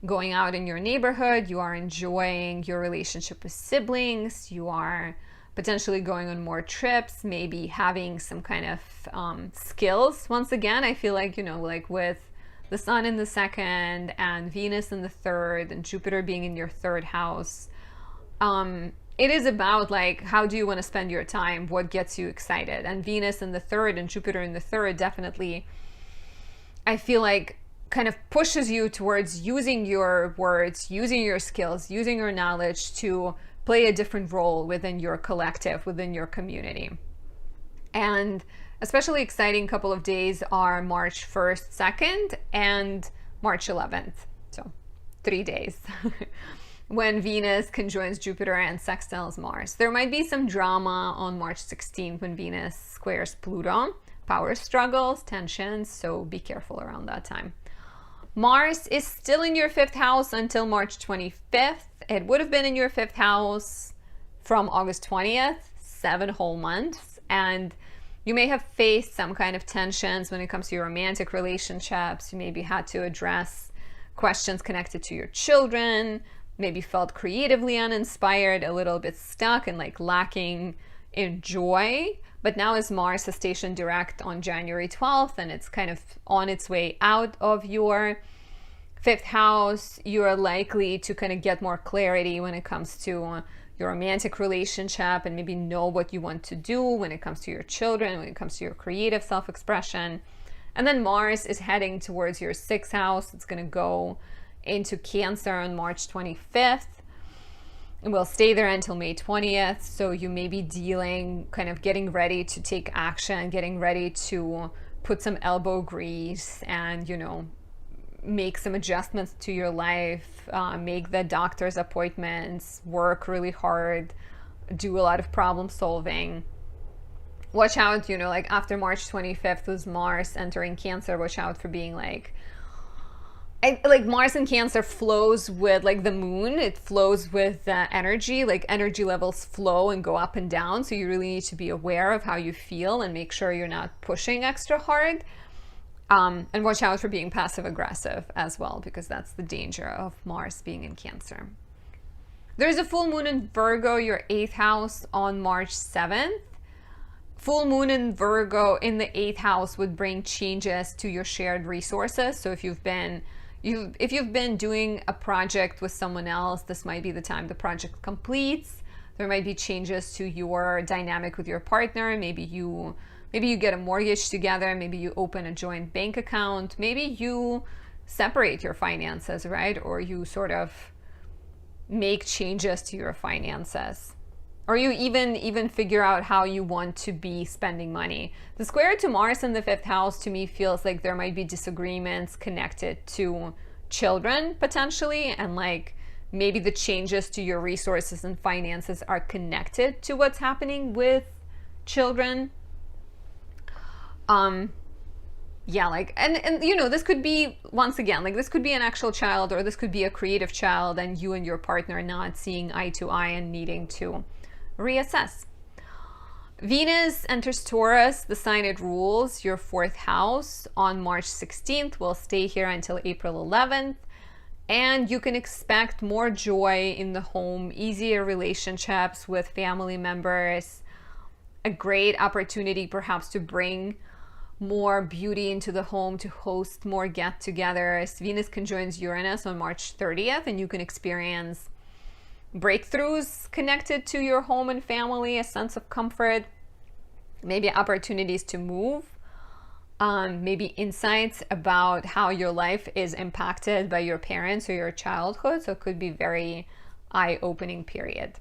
going out in your neighborhood. You are enjoying your relationship with siblings. You are potentially going on more trips, maybe having some kind of skills. Once again, I feel like, like with the sun in the 2nd and Venus in the 3rd and Jupiter being in your 3rd house, it is about like, how do you want to spend your time? What gets you excited? And Venus in the 3rd and Jupiter in the 3rd definitely, I feel like, kind of pushes you towards using your words, using your skills, using your knowledge to play a different role within your collective, within your community. And especially exciting couple of days are March 1st, 2nd, and March 11th. So 3 days. When Venus conjoins Jupiter and sextiles Mars. There might be some drama on March 16th when Venus squares Pluto, power struggles, tensions, so be careful around that time. Mars is still in your 5th house until March 25th. It would have been in your 5th house from August 20th, 7 whole months, and you may have faced some kind of tensions when it comes to your romantic relationships. You maybe had to address questions connected to your children, maybe felt creatively uninspired, a little bit stuck and like lacking in joy. But now as Mars is stationed direct on January 12th and it's kind of on its way out of your 5th house, you are likely to kind of get more clarity when it comes to your romantic relationship and maybe know what you want to do when it comes to your children, when it comes to your creative self-expression. And then Mars is heading towards your 6th house. It's going to go into Cancer on March 25th. And we'll stay there until May 20th. So you may be dealing, kind of getting ready to take action, getting ready to put some elbow grease and, make some adjustments to your life, make the doctor's appointments, work really hard, do a lot of problem solving. Watch out, like after March 25th with Mars entering Cancer, watch out for being like Mars in Cancer flows with like the moon. It flows with energy, like energy levels flow and go up and down. So you really need to be aware of how you feel and make sure you're not pushing extra hard. And watch out for being passive aggressive as well, because that's the danger of Mars being in Cancer. There's a full moon in Virgo, your 8th house, on March 7th. Full moon in Virgo in the 8th house would bring changes to your shared resources. So if you've been doing a project with someone else, this might be the time the project completes. There might be changes to your dynamic with your partner. Maybe you get a mortgage together. Maybe you open a joint bank account. Maybe you separate your finances, right? Or you sort of make changes to your finances. Or you even figure out how you want to be spending money. The square to Mars in the 5th house to me feels like there might be disagreements connected to children potentially, and like maybe the changes to your resources and finances are connected to what's happening with children. Yeah, like, and this could be, once again, like this could be an actual child, or this could be a creative child and you and your partner not seeing eye to eye and needing to reassess. Venus enters Taurus, the sign it rules, your 4th house, on March 16th. Will stay here until April 11th. And you can expect more joy in the home, easier relationships with family members. a great opportunity perhaps to bring more beauty into the home, to host more get-togethers. Venus conjoins Uranus on March 30th, and you can experience breakthroughs connected to your home and family, a sense of comfort, maybe opportunities to move, maybe insights about how your life is impacted by your parents or your childhood. So it could be very eye-opening period.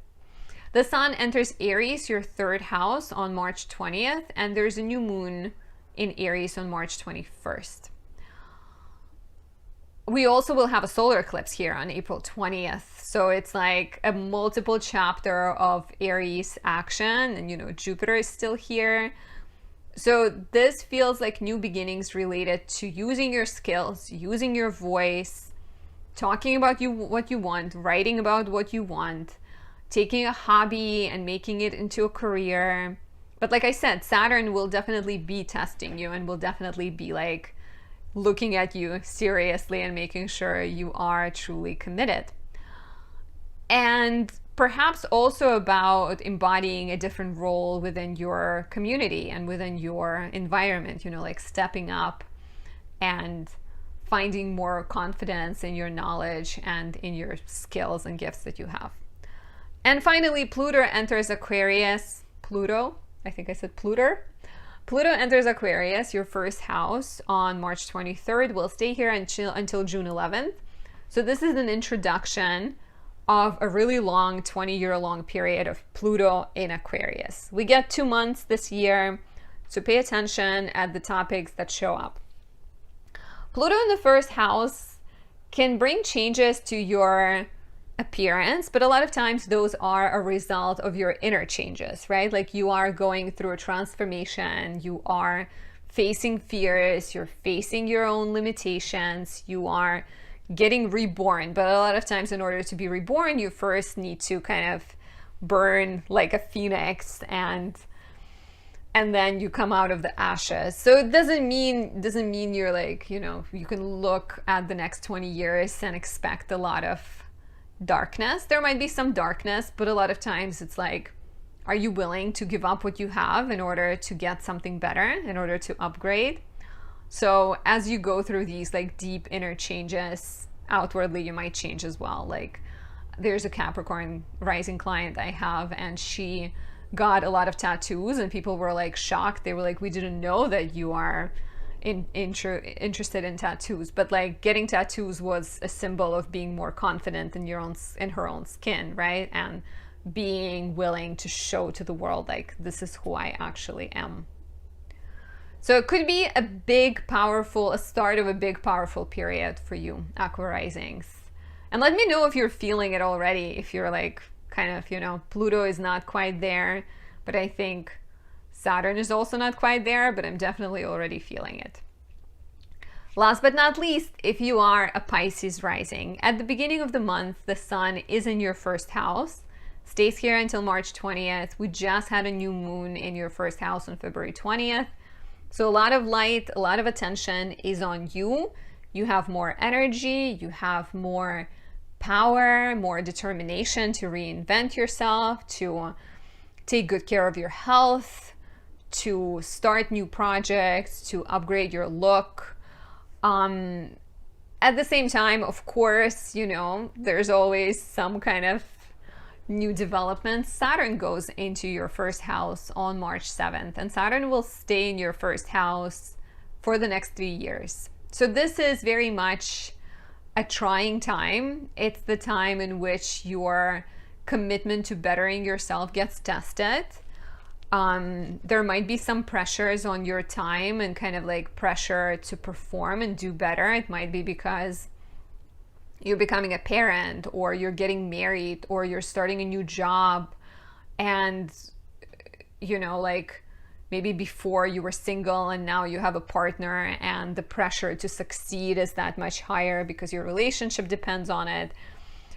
The sun enters Aries, your third house, on March 20th, and there's a new moon in Aries on March 21st. We also will have a solar eclipse here on April 20th. So it's like a multiple chapter of Aries action, and you know, Jupiter is still here. So this feels like new beginnings related to using your skills, using your voice, talking about what you want, writing about what you want, taking a hobby and making it into a career. But like I said, Saturn will definitely be testing you and will definitely be like looking at you seriously and making sure you are truly committed. And perhaps also about embodying a different role within your community and within your environment, you know, like stepping up and finding more confidence in your knowledge and in your skills and gifts that you have. And finally, Pluto enters Aquarius. I think I said Pluto. Pluto enters Aquarius, your first house, on March 23rd. We'll stay here until June 11th. So this is an introduction of a really long 20-year-long period of Pluto in Aquarius. We get 2 months this year, so pay attention at the topics that show up. Pluto in the first house can bring changes to your appearance, but a lot of times those are a result of your inner changes, right? Like you are going through a transformation, you are facing fears, you're facing your own limitations, you are getting reborn. But a lot of times in order to be reborn, you first need to kind of burn like a phoenix and then you come out of the ashes. So it doesn't mean you're like, you know, you can look at the next 20 years and expect a lot of darkness. There might be some darkness, but a lot of times it's like, are you willing to give up what you have in order to get something better, in order to upgrade? So as you go through these like deep inner changes, outwardly you might change as well. Like there's a Capricorn rising client I have, and she got a lot of tattoos, and people were like shocked. They were like, we didn't know that you are interested in tattoos. But like getting tattoos was a symbol of being more confident in her own skin, right? And being willing to show to the world like, this is who I actually am. So it could be a start of a big powerful period for you, Aqua risings. And let me know if you're feeling it already, if you're like kind of, you know, Pluto is not quite there, but I think Saturn is also not quite there, but I'm definitely already feeling it. Last but not least, if you are a Pisces rising, at the beginning of the month, the sun is in your first house, stays here until March 20th. We just had a new moon in your first house on February 20th. So a lot of light, a lot of attention is on you. You have more energy, you have more power, more determination to reinvent yourself, to take good care of your health, to start new projects, to upgrade your look. At the same time, of course, you know, there's always some kind of new developments. Saturn goes into your first house on March 7th, and Saturn will stay in your first house for the next 3 years. So this is very much a trying time. It's the time in which your commitment to bettering yourself gets tested. There might be some pressures on your time and kind of like pressure to perform and do better. It might be because you're becoming a parent, or you're getting married, or you're starting a new job, and you know, like maybe before you were single and now you have a partner, and the pressure to succeed is that much higher because your relationship depends on it.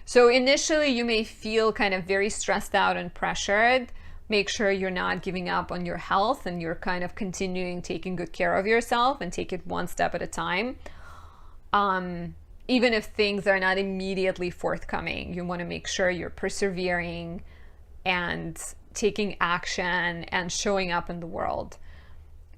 So initially you may feel kind of very stressed out and pressured. Make sure you're not giving up on your health, and you're kind of continuing taking good care of yourself, and take it one step at a time. Even if things are not immediately forthcoming, you want to make sure you're persevering and taking action and showing up in the world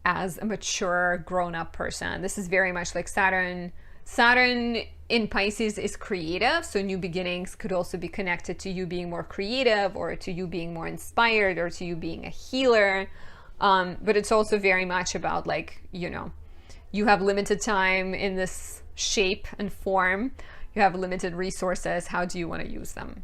as a mature, grown-up person. This is very much like Saturn. Saturn in Pisces is creative, so new beginnings could also be connected to you being more creative, or to you being more inspired, or to you being a healer. But it's also very much about, like, you know, you have limited time in this shape and form. You have limited resources. How do you want to use them?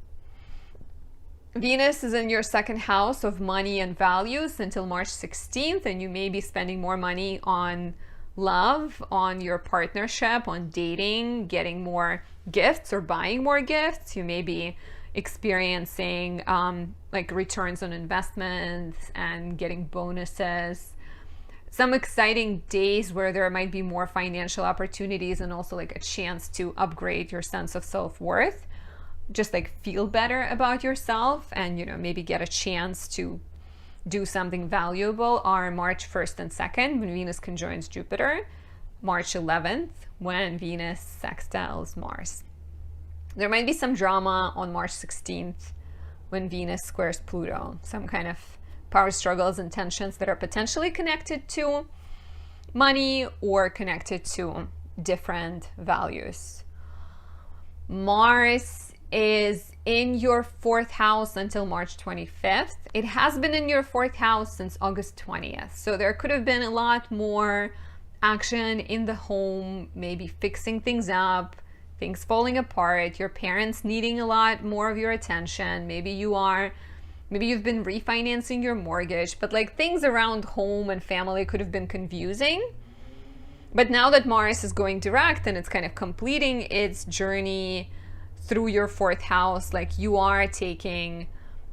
Venus is in your second house of money and values until March 16th, and you may be spending more money on love, on your partnership, on dating, getting more gifts or buying more gifts. You may be experiencing like returns on investments and getting bonuses. Some exciting days where there might be more financial opportunities, and also like a chance to upgrade your sense of self-worth. Just like feel better about yourself, and, you know, maybe get a chance to do something valuable are March 1st and 2nd, when Venus conjoins Jupiter, March 11th, when Venus sextiles Mars. There might be some drama on March 16th, when Venus squares Pluto, some kind of power struggles and tensions that are potentially connected to money or connected to different values. Mars is in your 4th house until March 25th. It has been in your 4th house since August 20th. So there could have been a lot more action in the home, maybe fixing things up, things falling apart, your parents needing a lot more of your attention. Maybe you've been refinancing your mortgage, but like things around home and family could have been confusing. But now that Mars is going direct and it's kind of completing its journey through your 4th house, like you are taking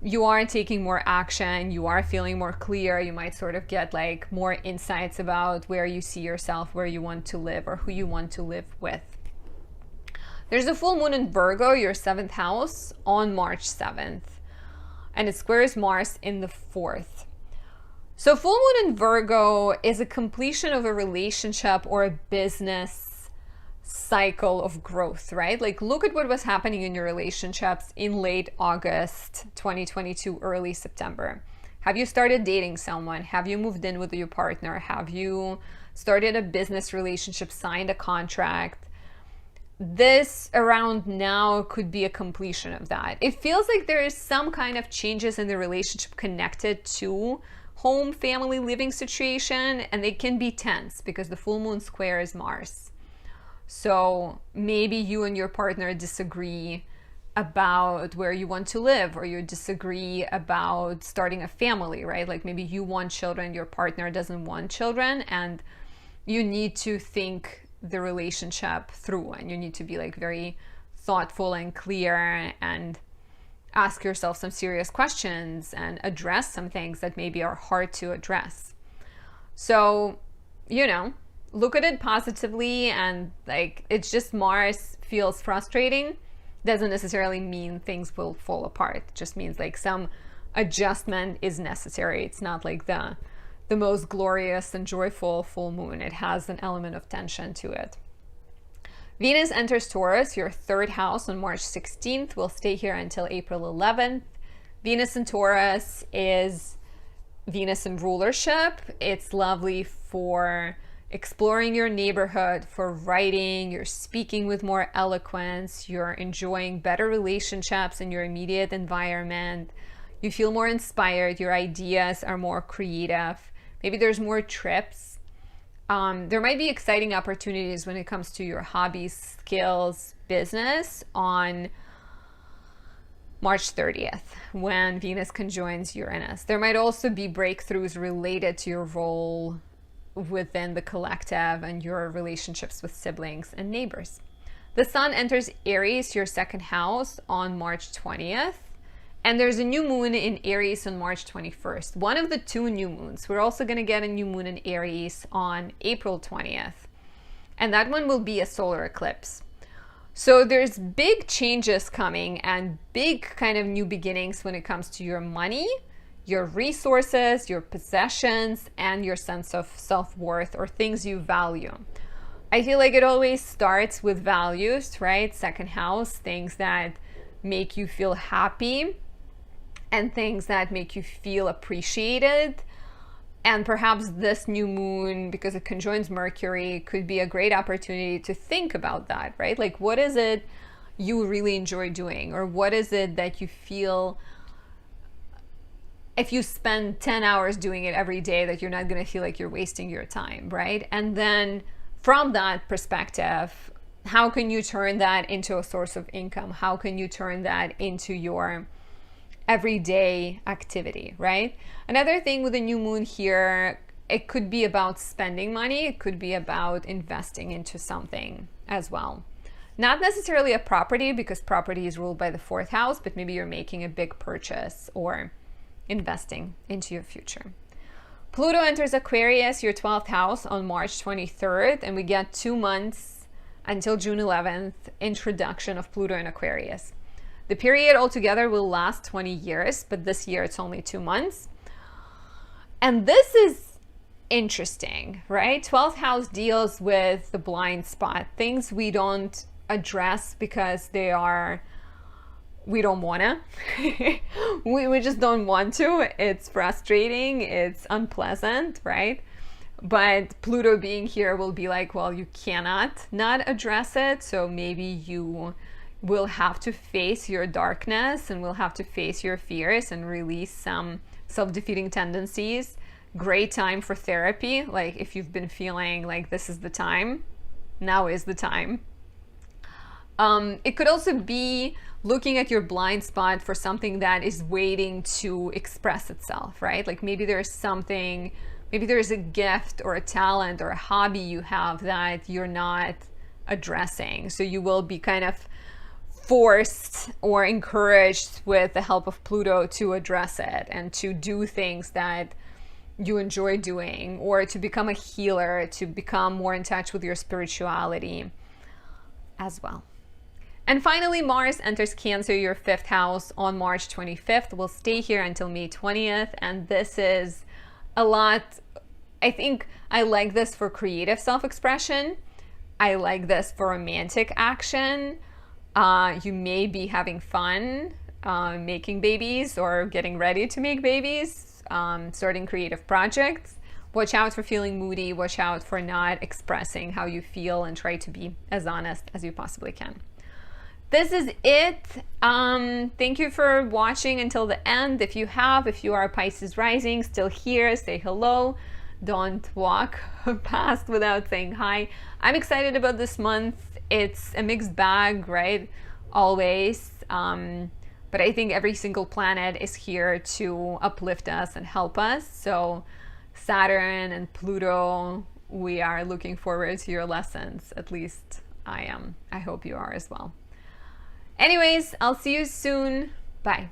more action, you are feeling more clear, you might sort of get like more insights about where you see yourself, where you want to live, or who you want to live with. There's a full moon in Virgo, your 7th house, on March 7th, and it squares Mars in the 4th. So full moon in Virgo is a completion of a relationship or a business cycle of growth, right? Like look at what was happening in your relationships in late August 2022, early September. Have you started dating someone? Have you moved in with your partner? Have you started a business relationship, signed a contract? This around now could be a completion of that. It feels like there is some kind of changes in the relationship connected to home, family, living situation, and they can be tense because the full moon square is Mars. So maybe you and your partner disagree about where you want to live, or you disagree about starting a family, right? Like maybe you want children, your partner doesn't want children, and you need to think the relationship through, and you need to be like very thoughtful and clear and ask yourself some serious questions and address some things that maybe are hard to address. So, you know, look at it positively, and like it's just Mars feels frustrating. Doesn't necessarily mean things will fall apart. It just means like some adjustment is necessary. It's not like the most glorious and joyful full moon. It has an element of tension to it. Venus enters Taurus, your 3rd house, on March 16th. Will stay here until April 11th. Venus in Taurus is Venus in rulership. It's lovely for exploring your neighborhood, for writing, you're speaking with more eloquence, you're enjoying better relationships in your immediate environment, you feel more inspired, your ideas are more creative, maybe there's more trips. There might be exciting opportunities when it comes to your hobbies, skills, business on March 30th, when Venus conjoins Uranus. There might also be breakthroughs related to your role within the collective and your relationships with siblings and neighbors. The Sun enters Aries, your 2nd house, on March 20th. And there's a new moon in Aries on March 21st. One of the 2 new moons. We're also going to get a new moon in Aries on April 20th. And that one will be a solar eclipse. So there's big changes coming and big kind of new beginnings when it comes to your money, your resources, your possessions, and your sense of self-worth or things you value. I feel like it always starts with values, right? 2nd house, things that make you feel happy. and things that make you feel appreciated. And perhaps this new moon, because it conjoins Mercury, could be a great opportunity to think about that, right? Like, what is it you really enjoy doing? Or what is it that you feel, if you spend 10 hours doing it every day, that you're not going to feel like you're wasting your time, right? And then from that perspective, how can you turn that into a source of income? How can you turn that into your everyday activity, right? Another thing with the new moon here, it could be about spending money. It could be about investing into something as well. Not necessarily a property, because property is ruled by the 4th house, but maybe you're making a big purchase or investing into your future. Pluto enters Aquarius, your 12th house, on March 23rd, and we get 2 months until June 11th, introduction of Pluto in Aquarius. The period altogether will last 20 years, but this year it's only 2 months. And this is interesting, right? 12th house deals with the blind spot, things we don't address because we don't want to. we just don't want to. It's frustrating. It's unpleasant, right? But Pluto being here will be like, well, you cannot not address it. So maybe you will have to face your darkness and will have to face your fears and release some self-defeating tendencies. Great time for therapy. Like, if you've been feeling like this is the time, now is the time. It could also be looking at your blind spot for something that is waiting to express itself, right? Like, maybe there's something, maybe there's a gift or a talent or a hobby you have that you're not addressing. So you will be kind of forced or encouraged with the help of Pluto to address it and to do things that you enjoy doing, or to become a healer, to become more in touch with your spirituality as well. And finally, Mars enters Cancer, your 5th house, on March 25th. We'll stay here until May 20th. And this is a lot. I think I like this for creative self-expression. I like this for romantic action. You may be having fun making babies or getting ready to make babies, starting creative projects. Watch out for feeling moody. Watch out for not expressing how you feel, and try to be as honest as you possibly can. This is it. Thank you for watching until the end. If you are a Pisces rising, still here, say hello. Don't walk past without saying hi. I'm excited about this month. It's a mixed bag, right? Always. But I think every single planet is here to uplift us and help us. So Saturn and Pluto, we are looking forward to your lessons. At least I am. I hope you are as well. Anyways, I'll see you soon. Bye.